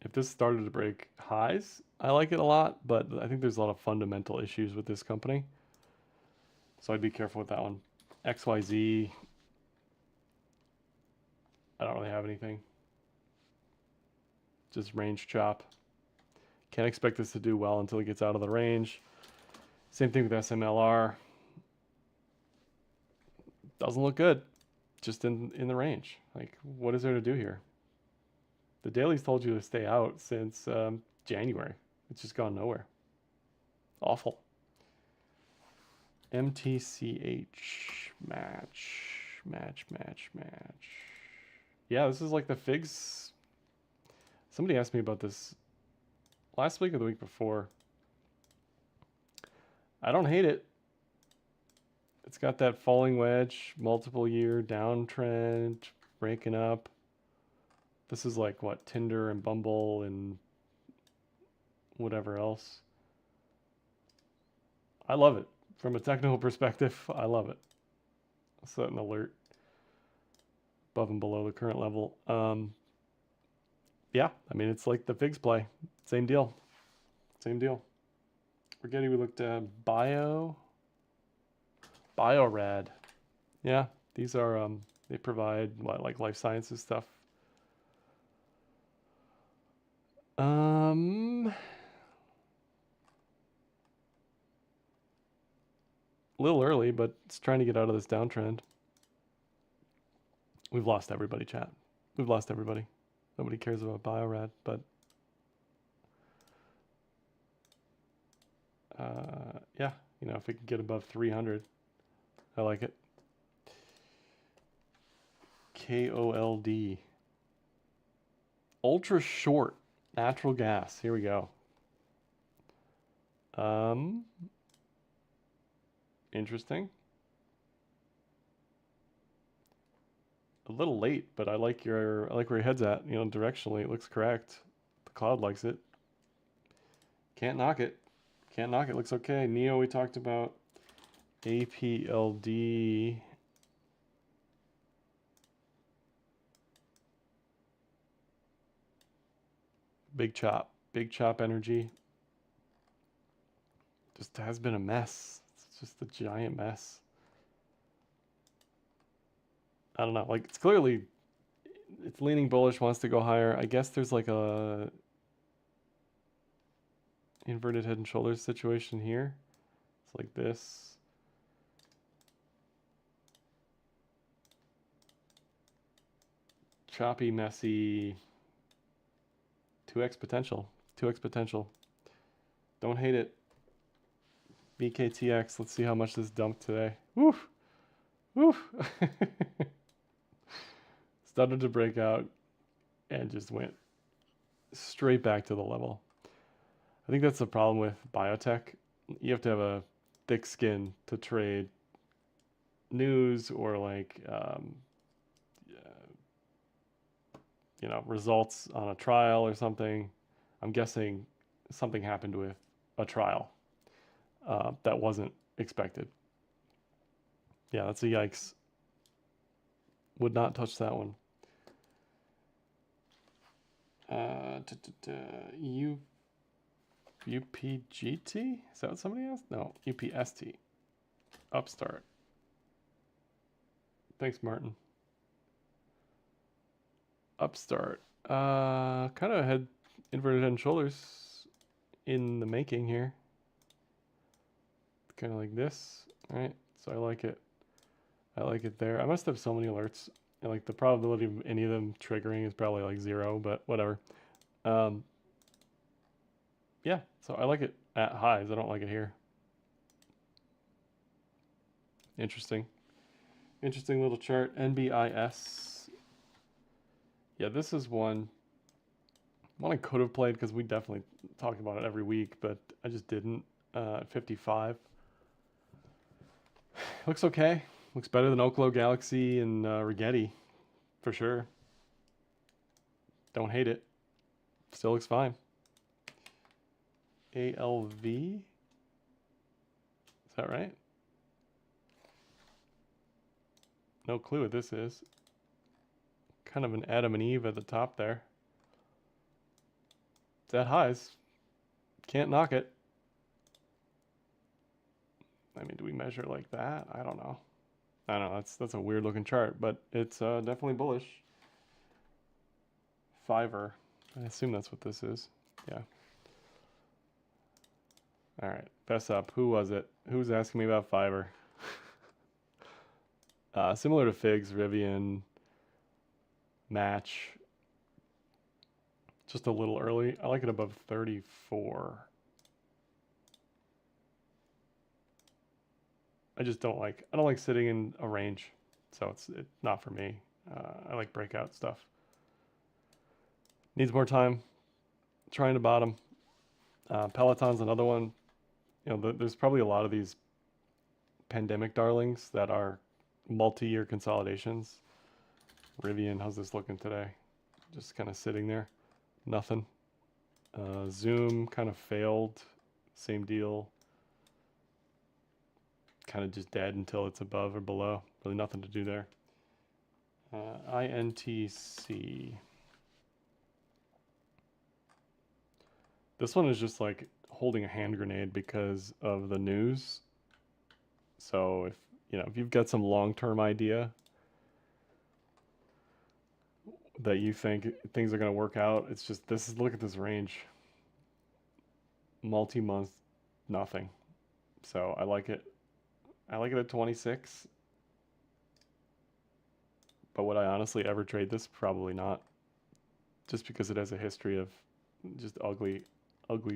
If this started to break highs, I like it a lot, but I think there's a lot of fundamental issues with this company. So I'd be careful with that one. XYZ. I don't really have anything. Just range chop. Can't expect this to do well until it gets out of the range. Same thing with SMLR. Doesn't look good. Just in the range. Like, what is there to do here? The daily's told you to stay out since January. It's just gone nowhere. Awful. MTCH match. Yeah, this is like the figs. Somebody asked me about this last week or the week before. I don't hate it. It's got that falling wedge, multiple year downtrend, breaking up. This is like what, Tinder and Bumble and whatever else. I love it. From a technical perspective, I love it. I'll set an alert above and below the current level. Yeah, I mean, it's like the figs play. Same deal. Same deal. Forgetting we looked at Biorad. Yeah, these are, they provide what, like life sciences stuff. A little early, but it's trying to get out of this downtrend. We've lost everybody, chat. We've lost everybody. Nobody cares about Biorad, but yeah, you know, if it can get above 300, I like it. KOLD. Ultra short natural gas. Here we go. Interesting. A little late, but I like where your head's at. You know, directionally it looks correct. The cloud likes it. Can't knock it. Can't knock it. Looks okay. Neo we talked about. APLD. Big chop energy. Just has been a mess. It's just a giant mess. I don't know. Like, it's clearly, it's leaning bullish, wants to go higher. I guess there's like a inverted head and shoulders situation here. It's like this. Choppy, messy. 2x potential. 2x potential. Don't hate it. BKTX. Let's see how much this dumped today. Woof. Woof. Started to break out and just went straight back to the level. I think that's the problem with biotech. You have to have a thick skin to trade news or like, you know, results on a trial or something. I'm guessing something happened with a trial that wasn't expected. Yeah, that's a yikes. Would not touch that one. UPGT? Is that what somebody asked? No, UPST. Upstart. Thanks, Martin. Upstart. Kind of had inverted head and shoulders in the making here. Kind of like this, right? So I like it. I like it there. I must have so many alerts. And like the probability of any of them triggering is probably like 0, but whatever. Yeah, so I like it at highs. I don't like it here. Interesting. Interesting little chart. NBIS. Yeah, this is one I could have played because we definitely talk about it every week, but I just didn't. 55. Looks okay. Looks better than Oklo, Galaxy, and Rigetti, for sure. Don't hate it. Still looks fine. ALV? Is that right? No clue what this is. Kind of an Adam and Eve at the top there. It's at highs. Can't knock it. I mean, do we measure like that? I don't know. I don't know. That's a weird looking chart, but it's definitely bullish. Fiverr. I assume that's what this is. Yeah. All right. Fess up. Who was it? Who's asking me about Fiverr? Similar to Figs, Rivian, Match. just a little early. I like it above 34. I don't like sitting in a range, so it's not for me. I like breakout stuff. Needs more time. Trying to bottom. Peloton's another one. You know, there's probably a lot of these pandemic darlings that are multi-year consolidations. Rivian, how's this looking today? Just kind of sitting there. Nothing. Zoom kind of failed. Same deal. Kind of just dead until it's above or below. Really nothing to do there. INTC. This one is just like holding a hand grenade because of the news. So if you've got some long-term idea that you think things are going to work out, it's just look at this range. Multi-month, nothing. So I like it. I like it at 26. But would I honestly ever trade this? Probably not. Just because it has a history of just ugly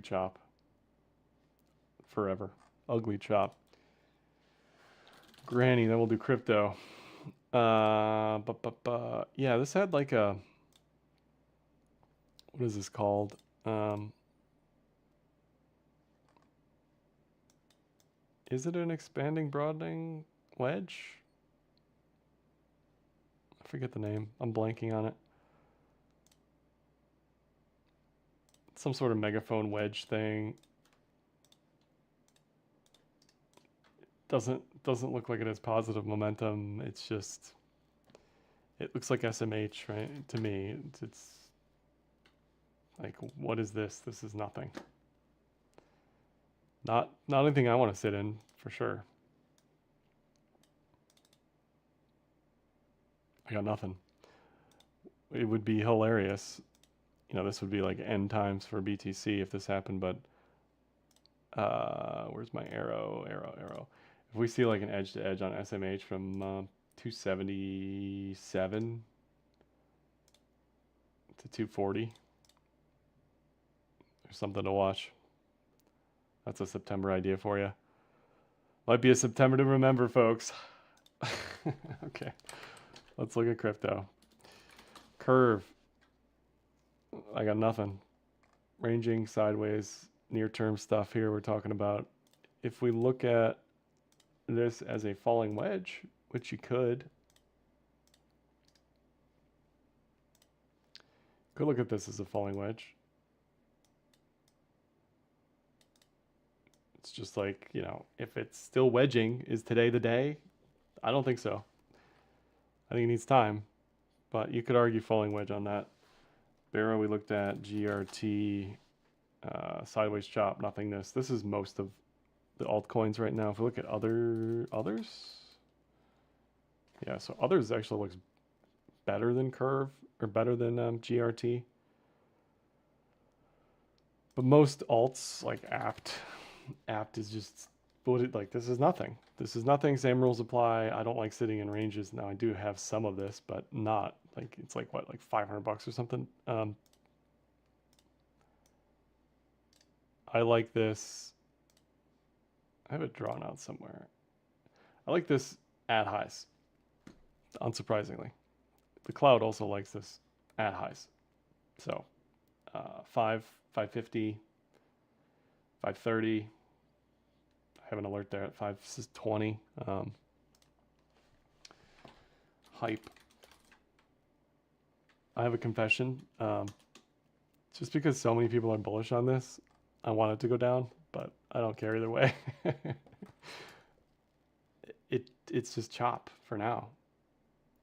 chop. Forever. Ugly chop. Granny, then we'll do crypto. Yeah, this had like a, what is this called? Is it an expanding broadening wedge? I forget the name. I'm blanking on it. Some sort of megaphone wedge thing. Doesn't look like it has positive momentum. It's just, it looks like SMH, right? To me, it's like, what is this? This is nothing. Not anything I want to sit in, for sure. I got nothing. It would be hilarious. This would be like N times for BTC if this happened, but where's my arrow? If we see like an edge to edge on SMH from 277 to 240, there's something to watch. That's a September idea for you. Might be a September to remember, folks. Okay, let's look at crypto. Curve. I got nothing. Ranging sideways, near-term stuff here we're talking about. If we look at this as a falling wedge, which you could look at this as a falling wedge. It's just like, if it's still wedging, is today the day? I don't think so. I think it needs time, but you could argue falling wedge on that. Barrow, we looked at GRT, sideways chop, nothingness. This is most of the altcoins right now. If we look at others, yeah, so others actually looks better than Curve, or better than GRT. But most alts, like apt is just, like, this is nothing. This is nothing. Same rules apply. I don't like sitting in ranges. Now I do have some of this, but not like, it's like what, like $500 or something. I like this. I have it drawn out somewhere. I like this at highs, unsurprisingly. The cloud also likes this at highs. So 550, 530. I have an alert there at 520. Hype. I have a confession. Just because so many people are bullish on this, I want it to go down, but I don't care either way. It's just chop for now.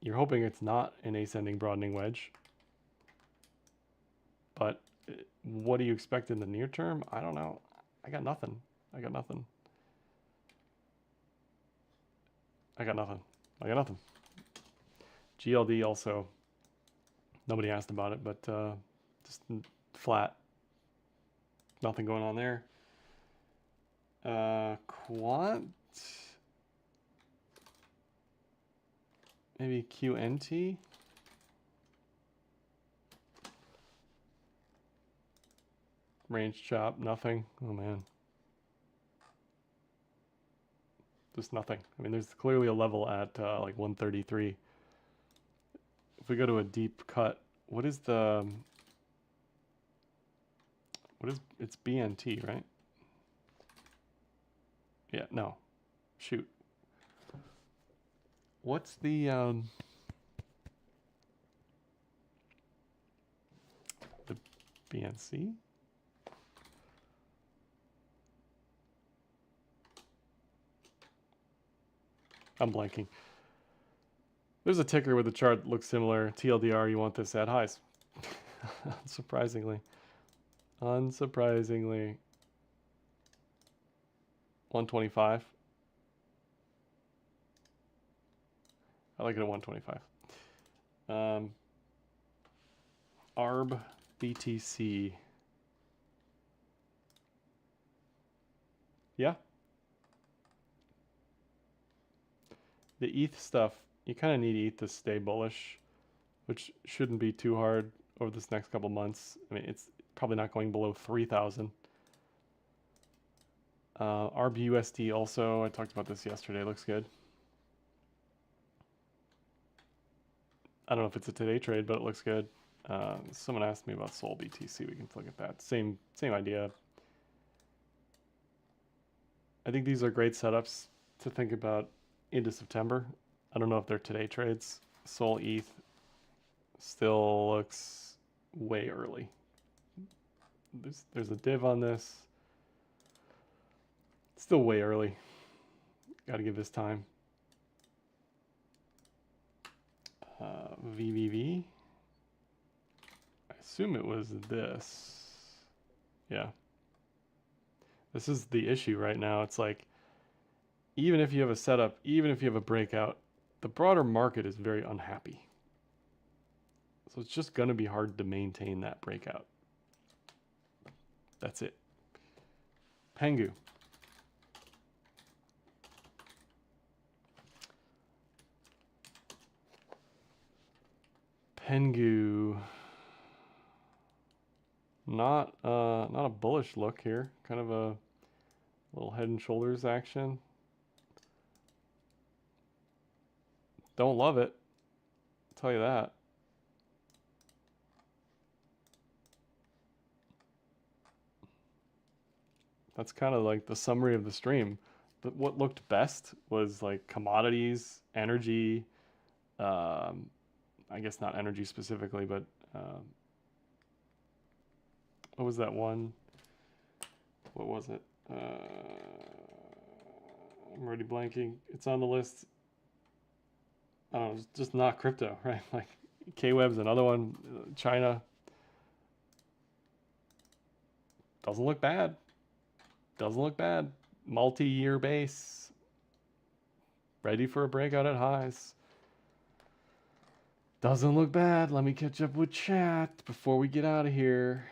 You're hoping it's not an ascending broadening wedge. But what do you expect in the near term? I don't know. I got nothing. GLD also, nobody asked about it, but just flat. Nothing going on there. Quant, maybe QNT. Range chop, nothing. Oh man. Just nothing. I mean, there's clearly a level at like 133. If we go to a deep cut, what is it's BNT, right? Yeah, no. Shoot. What's the BNC? I'm blanking. There's a ticker with a chart that looks similar. TLDR, you want this at highs. Unsurprisingly. 125. I like it at 125. ARB BTC. Yeah. The ETH stuff, you kind of need ETH to stay bullish, which shouldn't be too hard over this next couple months. I mean, it's probably not going below 3,000. ARB-USD also, I talked about this yesterday, looks good. I don't know if it's a today trade, but it looks good. Someone asked me about Sol BTC. We can look at that. Same idea. I think these are great setups to think about into September. I don't know if they're today trades. Sol ETH still looks way early. There's a div on this. Still way early. Got to give this time. VVV. I assume it was this. Yeah. This is the issue right now. It's like, even if you have a setup, even if you have a breakout, the broader market is very unhappy. So it's just going to be hard to maintain that breakout. That's it. Pengu. Pengu. Not a bullish look here. Kind of a little head and shoulders action. Don't love it. I'll tell you that. That's kind of like the summary of the stream. But what looked best was like commodities, energy, I guess not energy specifically, but what was that one? What was it? I'm already blanking. It's on the list. I don't know, just not crypto, right? Like K-Web's another one. China. Doesn't look bad. Doesn't look bad. Multi-year base. Ready for a breakout at highs. Doesn't look bad. Let me catch up with chat before we get out of here.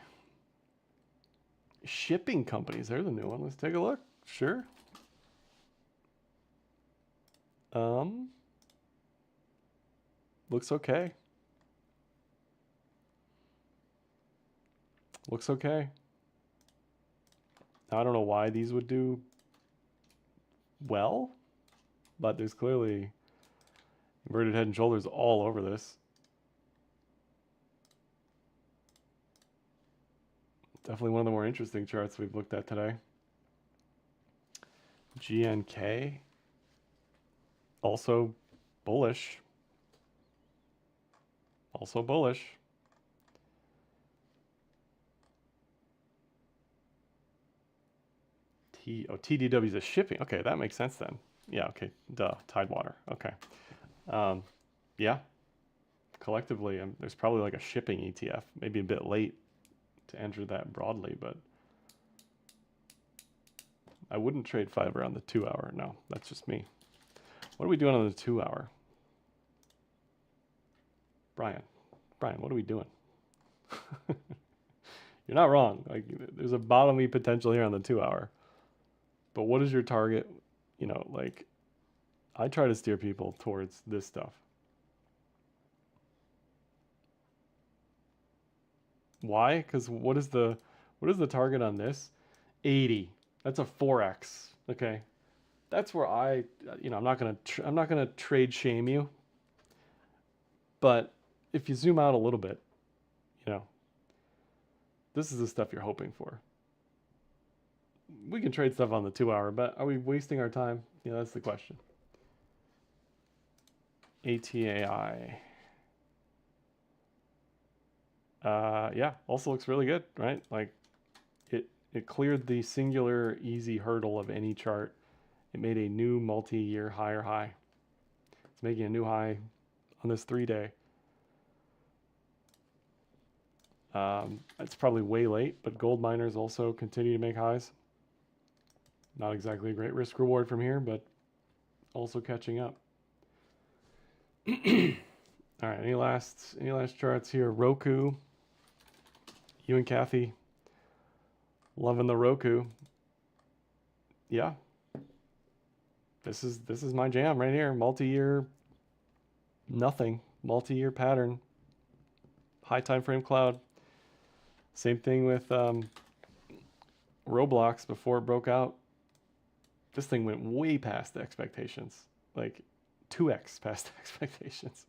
Shipping companies. There's a new one. Let's take a look. Sure. Looks okay. Looks okay. Now, I don't know why these would do well, but there's clearly inverted head and shoulders all over this. Definitely one of the more interesting charts we've looked at today. GNK, also bullish. Also bullish. TDW is a shipping. Okay, that makes sense then. Yeah, okay, duh, Tidewater. Okay. Yeah, collectively, there's probably like a shipping ETF. Maybe a bit late to enter that broadly, but I wouldn't trade Fiverr on the 2 hour. No, that's just me. What are we doing on the 2 hour? Brian, what are we doing? You're not wrong. Like, there's a bottoming potential here on the 2 hour. But what is your target? You know, like, I try to steer people towards this stuff. Why? Because what is the What is the target on this? 80. That's a 4x. Okay. That's where I'm not gonna trade shame you, but if you zoom out a little bit, this is the stuff you're hoping for. We can trade stuff on the 2-hour, but are we wasting our time? Yeah, that's the question. ATAI. Yeah, also looks really good, right? Like it cleared the singular easy hurdle of any chart. It made a new multi-year higher high. It's making a new high on this 3-day. It's probably way late, but gold miners also continue to make highs. Not exactly a great risk reward from here, but also catching up. All right, any last charts here? Roku. You and Kathy loving the Roku. Yeah. This is my jam right here. Multi-year nothing. Multi-year pattern. High time frame cloud. Same thing with Roblox before it broke out. This thing went way past the expectations. Like 2x past the expectations.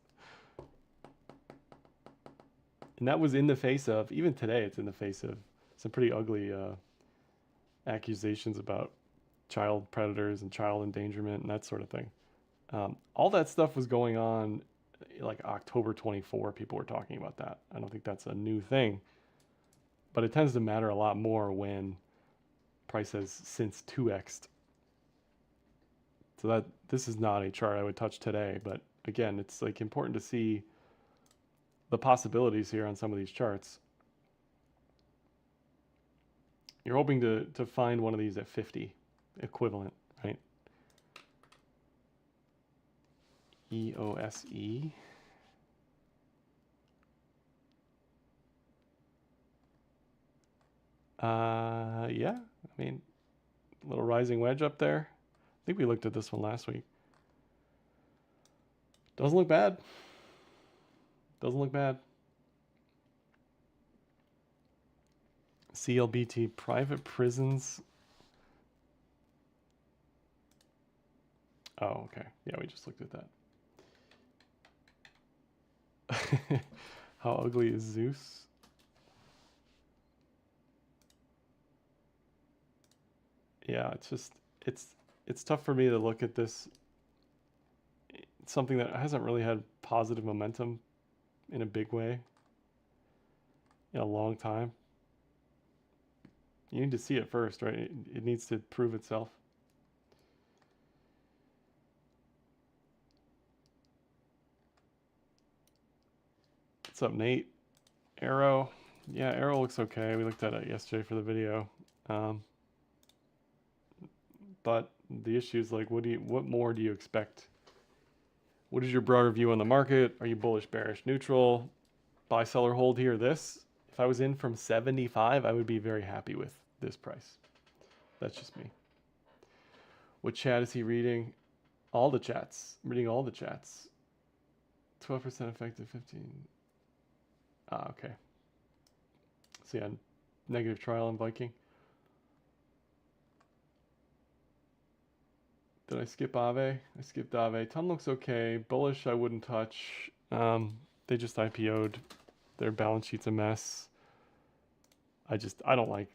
And that was in the face of, even today it's in the face of some pretty ugly accusations about child predators and child endangerment and that sort of thing. All that stuff was going on like October 24. People were talking about that. I don't think that's a new thing, but it tends to matter a lot more when price has since 2x'd. So that this is not a chart I would touch today, but again, it's like important to see the possibilities here on some of these charts. You're hoping to find one of these at 50 equivalent, right? EOSE. Yeah, I mean, a little rising wedge up there. I think we looked at this one last week. Doesn't look bad. Doesn't look bad. CLBT private prisons. Oh, okay. Yeah, we just looked at that. How ugly is Zeus? Yeah, it's tough for me to look at this. It's something that hasn't really had positive momentum in a big way in a long time. You need to see it first, right? It needs to prove itself. What's up, Nate? Arrow. Yeah, Arrow looks okay. We looked at it yesterday for the video. But the issue is like, what more do you expect? What is your broader view on the market? Are you bullish, bearish, neutral? Buy, sell, or hold here? This, if I was in from 75, I would be very happy with this price. That's just me. What chat is he reading? All the chats. I'm reading all the chats. 12% effective, 15. Ah, okay. So yeah, negative trial on Viking. Did I skip Aave? I skipped Aave. Ton looks okay. Bullish, I wouldn't touch. They just IPO'd. Their balance sheet's a mess. I don't like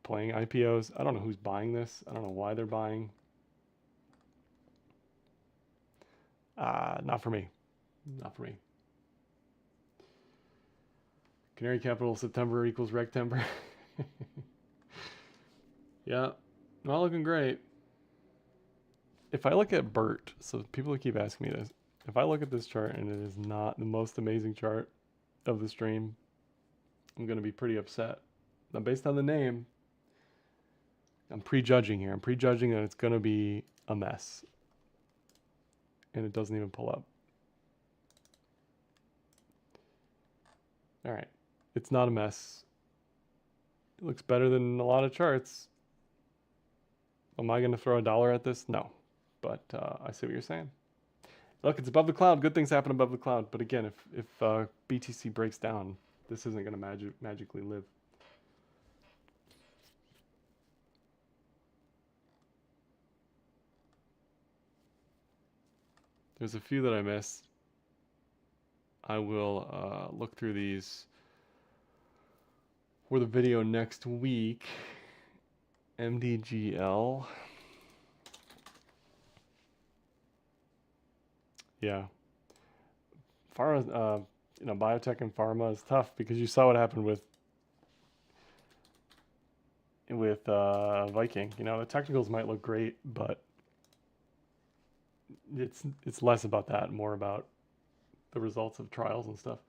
playing IPOs. I don't know who's buying this. I don't know why they're buying. Not for me. Not for me. Canary Capital September equals Rectember. Yeah, not looking great. If I look at BERT, so people keep asking me this, if I look at this chart and it is not the most amazing chart of the stream, I'm going to be pretty upset. Now, based on the name, I'm prejudging here. I'm prejudging that it's going to be a mess. And it doesn't even pull up. All right. It's not a mess. It looks better than a lot of charts. Am I going to throw $1 at this? No. But I see what you're saying. Look, it's above the cloud. Good things happen above the cloud. But again, if BTC breaks down, this isn't going to magically live. There's a few that I missed. I will look through these for the video next week. MDGL. Yeah. Pharma, you know, biotech and pharma is tough because you saw what happened with Viking. You know, the technicals might look great, but it's less about that, more about the results of trials and stuff.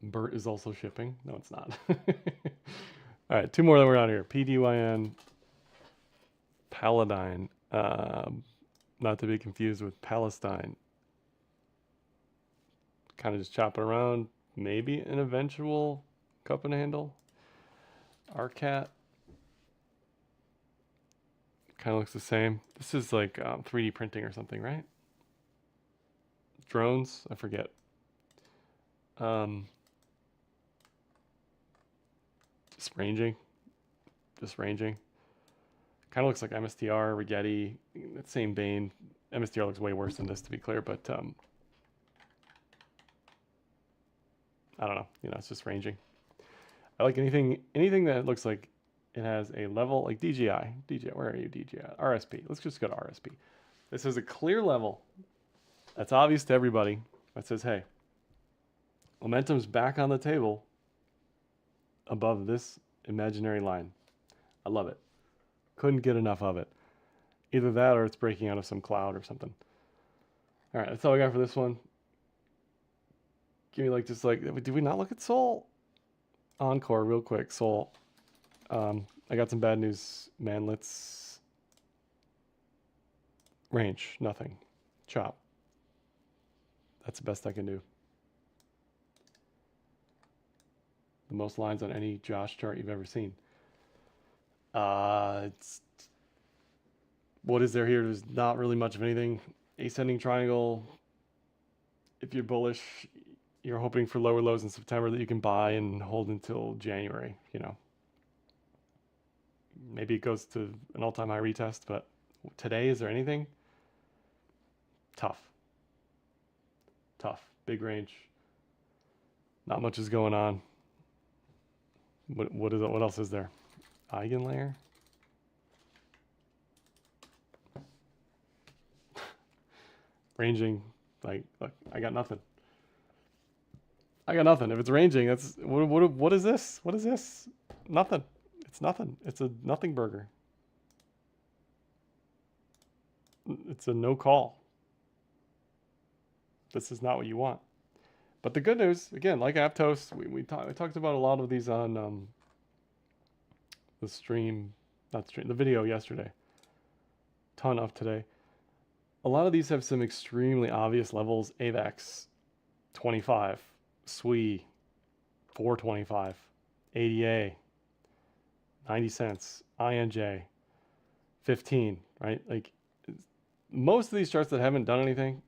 Bert is also shipping. No, it's not. All right, two more that we're on here. PDYN Paladine. Not to be confused with Palestine. Kind of just chopping around. Maybe an eventual cup and handle. RCAT. Kind of looks the same. This is like 3D printing or something, right? Drones? I forget. Just ranging. Kind of looks like MSTR, Rigetti, that same vein. MSTR looks way worse than this, to be clear, but I don't know. You know, it's just ranging. I like anything that looks like it has a level, like DJI. Where are you, DJI? RSP. Let's just go to RSP. This is a clear level that's obvious to everybody that says, hey, momentum's back on the table above this imaginary line. I love it. Couldn't get enough of it. Either that or it's breaking out of some cloud or something. All right, that's all I got for this one. Give me like, just like, did we not look at Sol? Encore real quick, Sol. I got some bad news, man. Let's range, nothing. Chop. That's the best I can do. The most lines on any Josh chart you've ever seen. It's, what is there here? There's not really much of anything. Ascending triangle. If you're bullish, you're hoping for lower lows in September that you can buy and hold until January, you know. Maybe it goes to an all-time high retest, but today, is there anything? Tough. Big range. Not much is going on. What else is there? Eigenlayer? Ranging, like, look, I got nothing. If it's ranging, that's what is this? What is this? Nothing. It's nothing. It's a nothing burger. It's a no call. This is not what you want. But the good news, again, like Aptos, we talked about a lot of these on the video yesterday. Ton of today. A lot of these have some extremely obvious levels. AVAX 25, SWE 425, ADA 90 cents, INJ 15, right? Like most of these charts that haven't done anything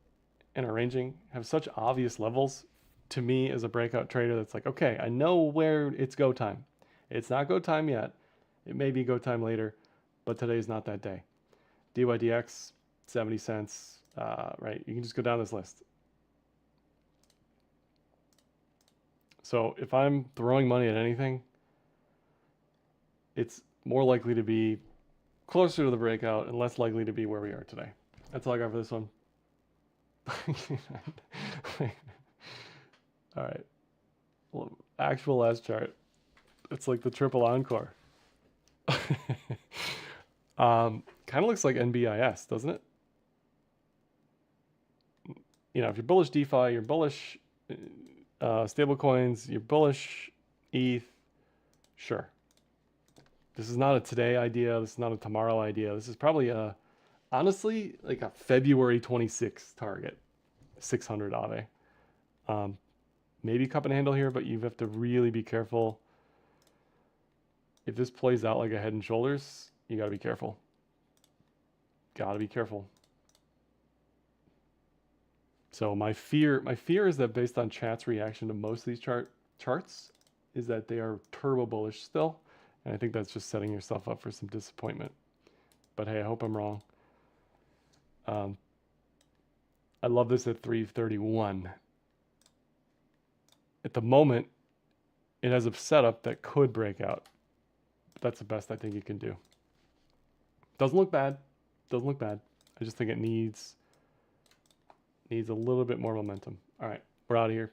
and are ranging have such obvious levels to me as a breakout trader that's like, okay, I know where it's go time. It's not go time yet. It may be go time later, but today's not that day. DYDX 70 cents, right? You can just go down this list. So if I'm throwing money at anything, it's more likely to be closer to the breakout and less likely to be where we are today. That's all I got for this one. All right. Well, actual last chart. It's like the triple encore. Kind of looks like NBIS, doesn't it? You know, if you're bullish DeFi, you're bullish stable coins, you're bullish ETH, sure. This is not a today idea. This is not a tomorrow idea. This is probably honestly, like a February 26th target, 600 AVE. Maybe cup and handle here, but you have to really be careful. If this plays out like a head and shoulders, you gotta be careful. Gotta be careful. So my fear is that based on chat's reaction to most of these charts, is that they are turbo bullish still. And I think that's just setting yourself up for some disappointment. But hey, I hope I'm wrong. I love this at 331. At the moment, it has a setup that could break out. But that's the best I think it can do. Doesn't look bad. Doesn't look bad. I just think it needs a little bit more momentum. All right, we're out of here.